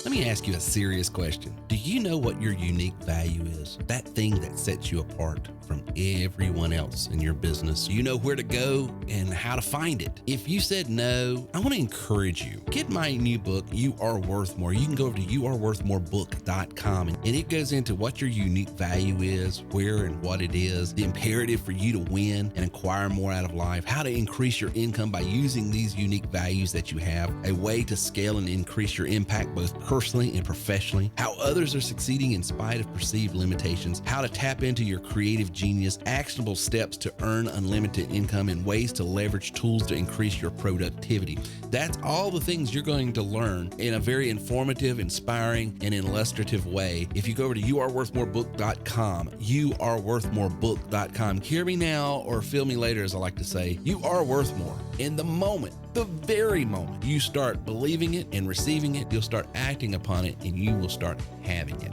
Let me ask you a serious question. Do you know what your unique value is? That thing that sets you apart from everyone else in your business. You know where to go and how to find it. If you said no, I want to encourage you. Get my new book, You Are Worth More. You can go over to youareworthmorebook.com and it goes into what your unique value is, where and what it is, the imperative for you to win and acquire more out of life, how to increase your income by using these unique values that you have, a way to scale and increase your impact both personally and professionally, how others are succeeding in spite of perceived limitations, how to tap into your creative genius, actionable steps to earn unlimited income, and ways to leverage tools to increase your productivity. That's all the things you're going to learn in a very informative, inspiring, and illustrative way. If you go over to youareworthmorebook.com, youareworthmorebook.com. Hear me now or feel me later, as I like to say. You are worth more. In the moment, the very moment you start believing it and receiving it, you'll start acting upon it and you will start having it.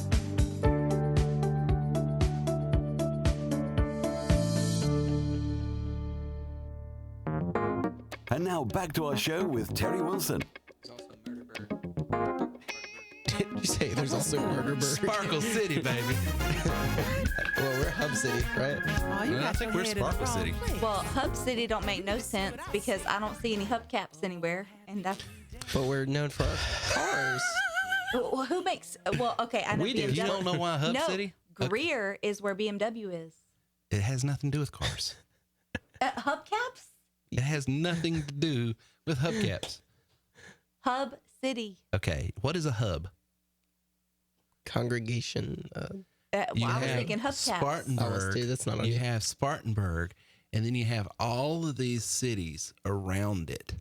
And now back to our show with Terry Wilson. Did you say there's also Murderberg? Sparkle City, baby. Well, we're Hub City, right? Oh, you I got think your we're head in the Sparkle wrong City. place. Well, Hub City don't make no sense because I don't see any hubcaps anywhere, and that's But we're known for our cars. well, who makes? Well, okay, I know We do. BMW. You don't know why Hub no, City? Greer is where BMW is. It has nothing to do with cars. Hubcaps? It has nothing to do with hubcaps. Hub City. Okay, what is a hub? Congregation. Well, I was thinking hubcaps. Spartanburg. Dude, that's not on you you. have Spartanburg, and then you have all of these cities around it.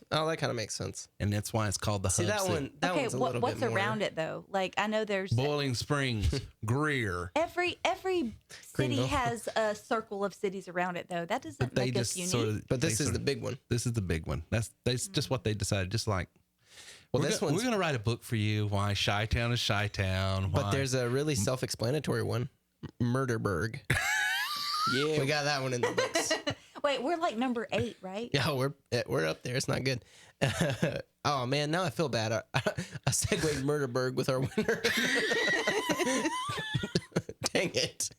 Oh, that kind of makes sense. And that's why it's called the See, Hub that City. one. That Okay, one's a little what's bit more. around it though? Like I know there's Boiling Springs, Greer. every city Greenville. has a circle of cities around it though. That doesn't They make us just unique. sort of. But they this is sort the of- big one. This is the big one. That's just what they decided. Just like, Well, we're this we're one's. going to write a book for you. Why Chi-Town is Chi-Town. But why- there's a really self-explanatory one. Murderburg. Yeah. We got that one in the books. Wait, we're like number 8, right? Yeah, we're up there. It's not good. Oh man, now I feel bad. I segued Murderburg with our winner. Dang it!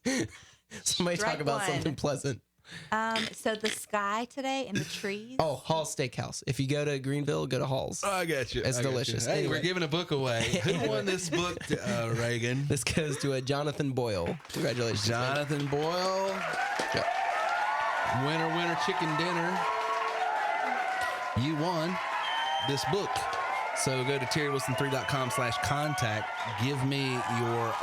Somebody Strike talk about one. something pleasant. So the sky today and the trees. Oh, Hall's Steakhouse. If you go to Greenville, go to Hall's. I got you. It's I got you. delicious. Hey, Anyway. we're giving a book away. Who won this book, Reagan? This goes to a Jonathan Boyle. Congratulations, man. Jonathan Boyle. Yep. Winner, chicken dinner. You won this book. So go to terrywilson3.com/contact. Give me your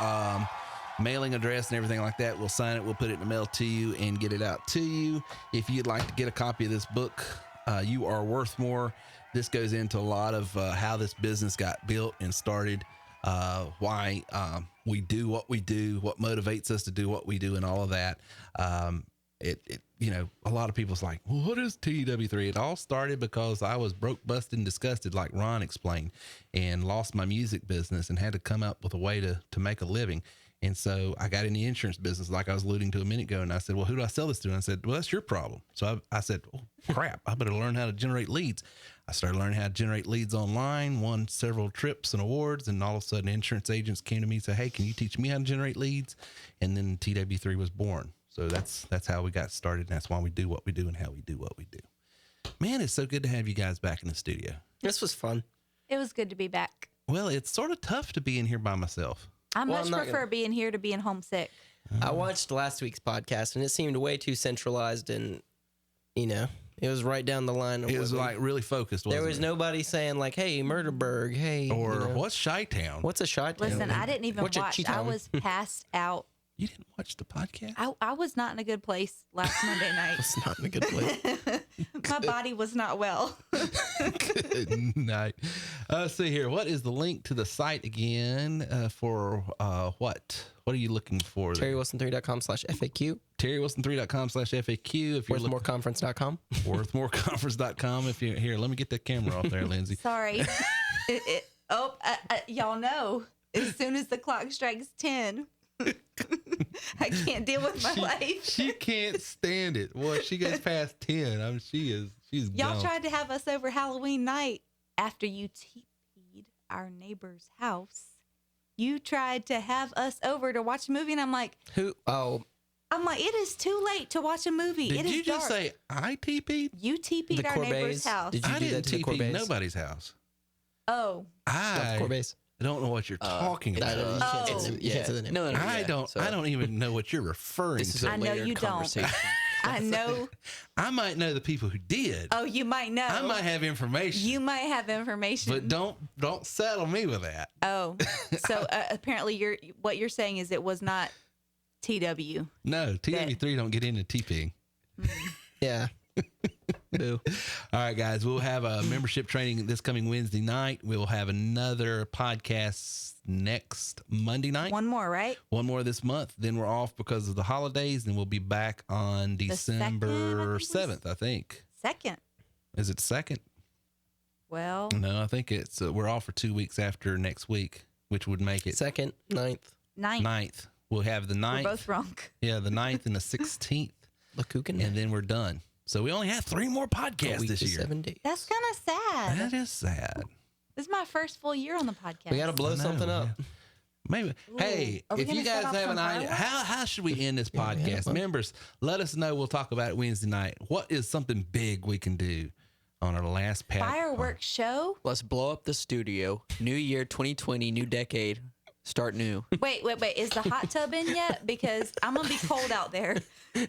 mailing address and everything like that. We'll sign it. We'll put it in the mail to you and get it out to you. If you'd like to get a copy of this book, You Are Worth More. This goes into a lot of how this business got built and started, why we do what we do, what motivates us to do what we do, and all of that. You know, a lot of people's like, well, what is TW3? It all started because I was broke, busted, and disgusted, like Ron explained, and lost my music business and had to come up with a way to make a living. And so I got in the insurance business, like I was alluding to a minute ago. And I said, well, who do I sell this to? And I said, well, that's your problem. So I said, oh, crap, I better learn how to generate leads. I started learning how to generate leads online, won several trips and awards. And all of a sudden, insurance agents came to me and said, hey, can you teach me how to generate leads? And then TW3 was born. So that's how we got started. And that's why we do what we do and how we do what we do. Man, it's so good to have you guys back in the studio. This was fun. It was good to be back. Well, it's sort of tough to be in here by myself. I Well, much I'm not prefer gonna- being here to being homesick. I watched last week's podcast and it seemed way too centralized and, you know, it was right down the line. Of It was what we- like really focused. there Wasn't was it? nobody saying like, hey, Murderburg, hey. Or you know, what's Chi-Town? what's a shot? Listen, I didn't even What's a watch. I Chi-Town? was passed out. You didn't watch the podcast? I was not in a good place last Monday night. It's not in a good place. My body was not well. Good night. Let's see here. What is the link to the site again for what? What are you looking for there? TerryWilson3.com/FAQ. TerryWilson3.com/FAQ. If you're WorthMoreConference.com. WorthMoreConference.com. If you're here, let me get the camera off there, Lindsay. Sorry. Y'all know, as soon as the clock strikes 10, I can't deal with my life. She can't stand it. Well, she goes past 10. She's Y'all gone. tried to have us over Halloween night after you TP'd our neighbor's house. You tried to have us over to watch a movie, and I'm like, Who? Oh, it is too late to watch a movie. Did it is you just dark. say I TP'd? You TP'd The our neighbor's Corbeys? house? Did you I do didn't that to the TP Corbeys? nobody's house. Oh, I Corbeys. don't know what you're talking I don't- about. you can't say- you can't say the name. No, I yeah, don't. so I don't even know what you're referring This is to. a I know later you don't. conversation. I know. I might know the people who did. Oh, you might know. I might have information. You might have information. But don't settle me with that. Oh, so apparently what you're saying is it was not TW. No, TW3 don't get into TPing. Yeah. Boo. All right, guys, we'll have a membership training this coming Wednesday night. We'll have another podcast next Monday night. One more, right? One more this month. Then we're off because of the holidays, and we'll be back on December 7th, I think. Second. Is it 2nd? Well, No, I think it's we're off for 2 weeks after next week, which would make it 2nd, 9th. 9th. We'll have the 9th. We're both wrong. Yeah, the 9th and the 16th. Lakukan. And then we're done. So we only have 3 more podcasts this year. 7 days. That's kind of sad. That is sad. This is my first full year on the podcast. We got to blow I know, something up. yeah. Maybe. Hey, Are we if you gonna set guys off have some an idea, fireworks? how should we end this Yeah, we have podcast? fun. Members, let us know. We'll talk about it Wednesday night. What is something big we can do on our last Fireworks show? Let's blow up the studio. New year 2020, new decade. Start new. Wait. Is the hot tub in yet? Because I'm going to be cold out there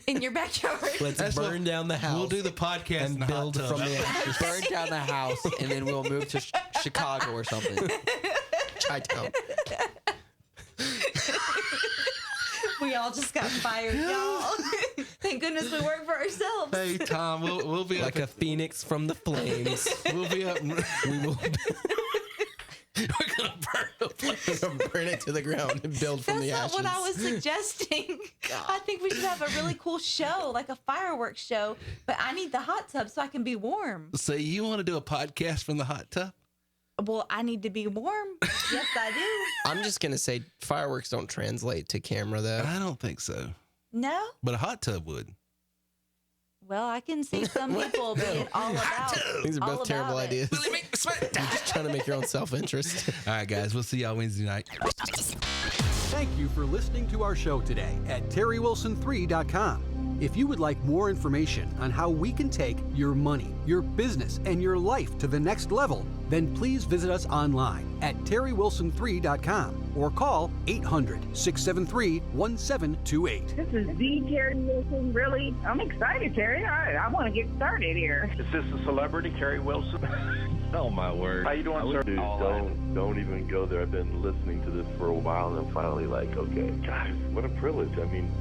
in your backyard. Let's That's burn down the house. We'll do the podcast and in the build hot tub. from the ashes. Burn down the house, and then we'll move to Chicago or something. Chi-town. We all just got fired, y'all. Thank goodness we work for ourselves. Hey, Tom, we'll be like a phoenix from the flames. We'll be up. We will. We're gonna burn the place. We're gonna burn it to the ground and build from the ashes. That's not what I was suggesting. I think we should have a really cool show, like a fireworks show. But I need the hot tub so I can be warm. So you want to do a podcast from the hot tub? Well, I need to be warm. Yes, I do. I'm just gonna say fireworks don't translate to camera though. I don't think so. No? But a hot tub would. Well, I can see some people being all about. These are all both terrible about it. ideas. You're just trying to make your own self-interest. All right, guys. We'll see y'all Wednesday night. Thank you for listening to our show today at TerryWilson3.com. If you would like more information on how we can take your money, your business, and your life to the next level, then please visit us online at TerryWilson3.com or call 800-673-1728. This is the Terry Wilson. Really? I'm excited, Terry. I want to get started here. Is this a celebrity, Terry Wilson? Oh, my word. How you doing, sir? Dude, don't even go there. I've been listening to this for a while, and I'm finally like, okay, guys, what a privilege. I mean,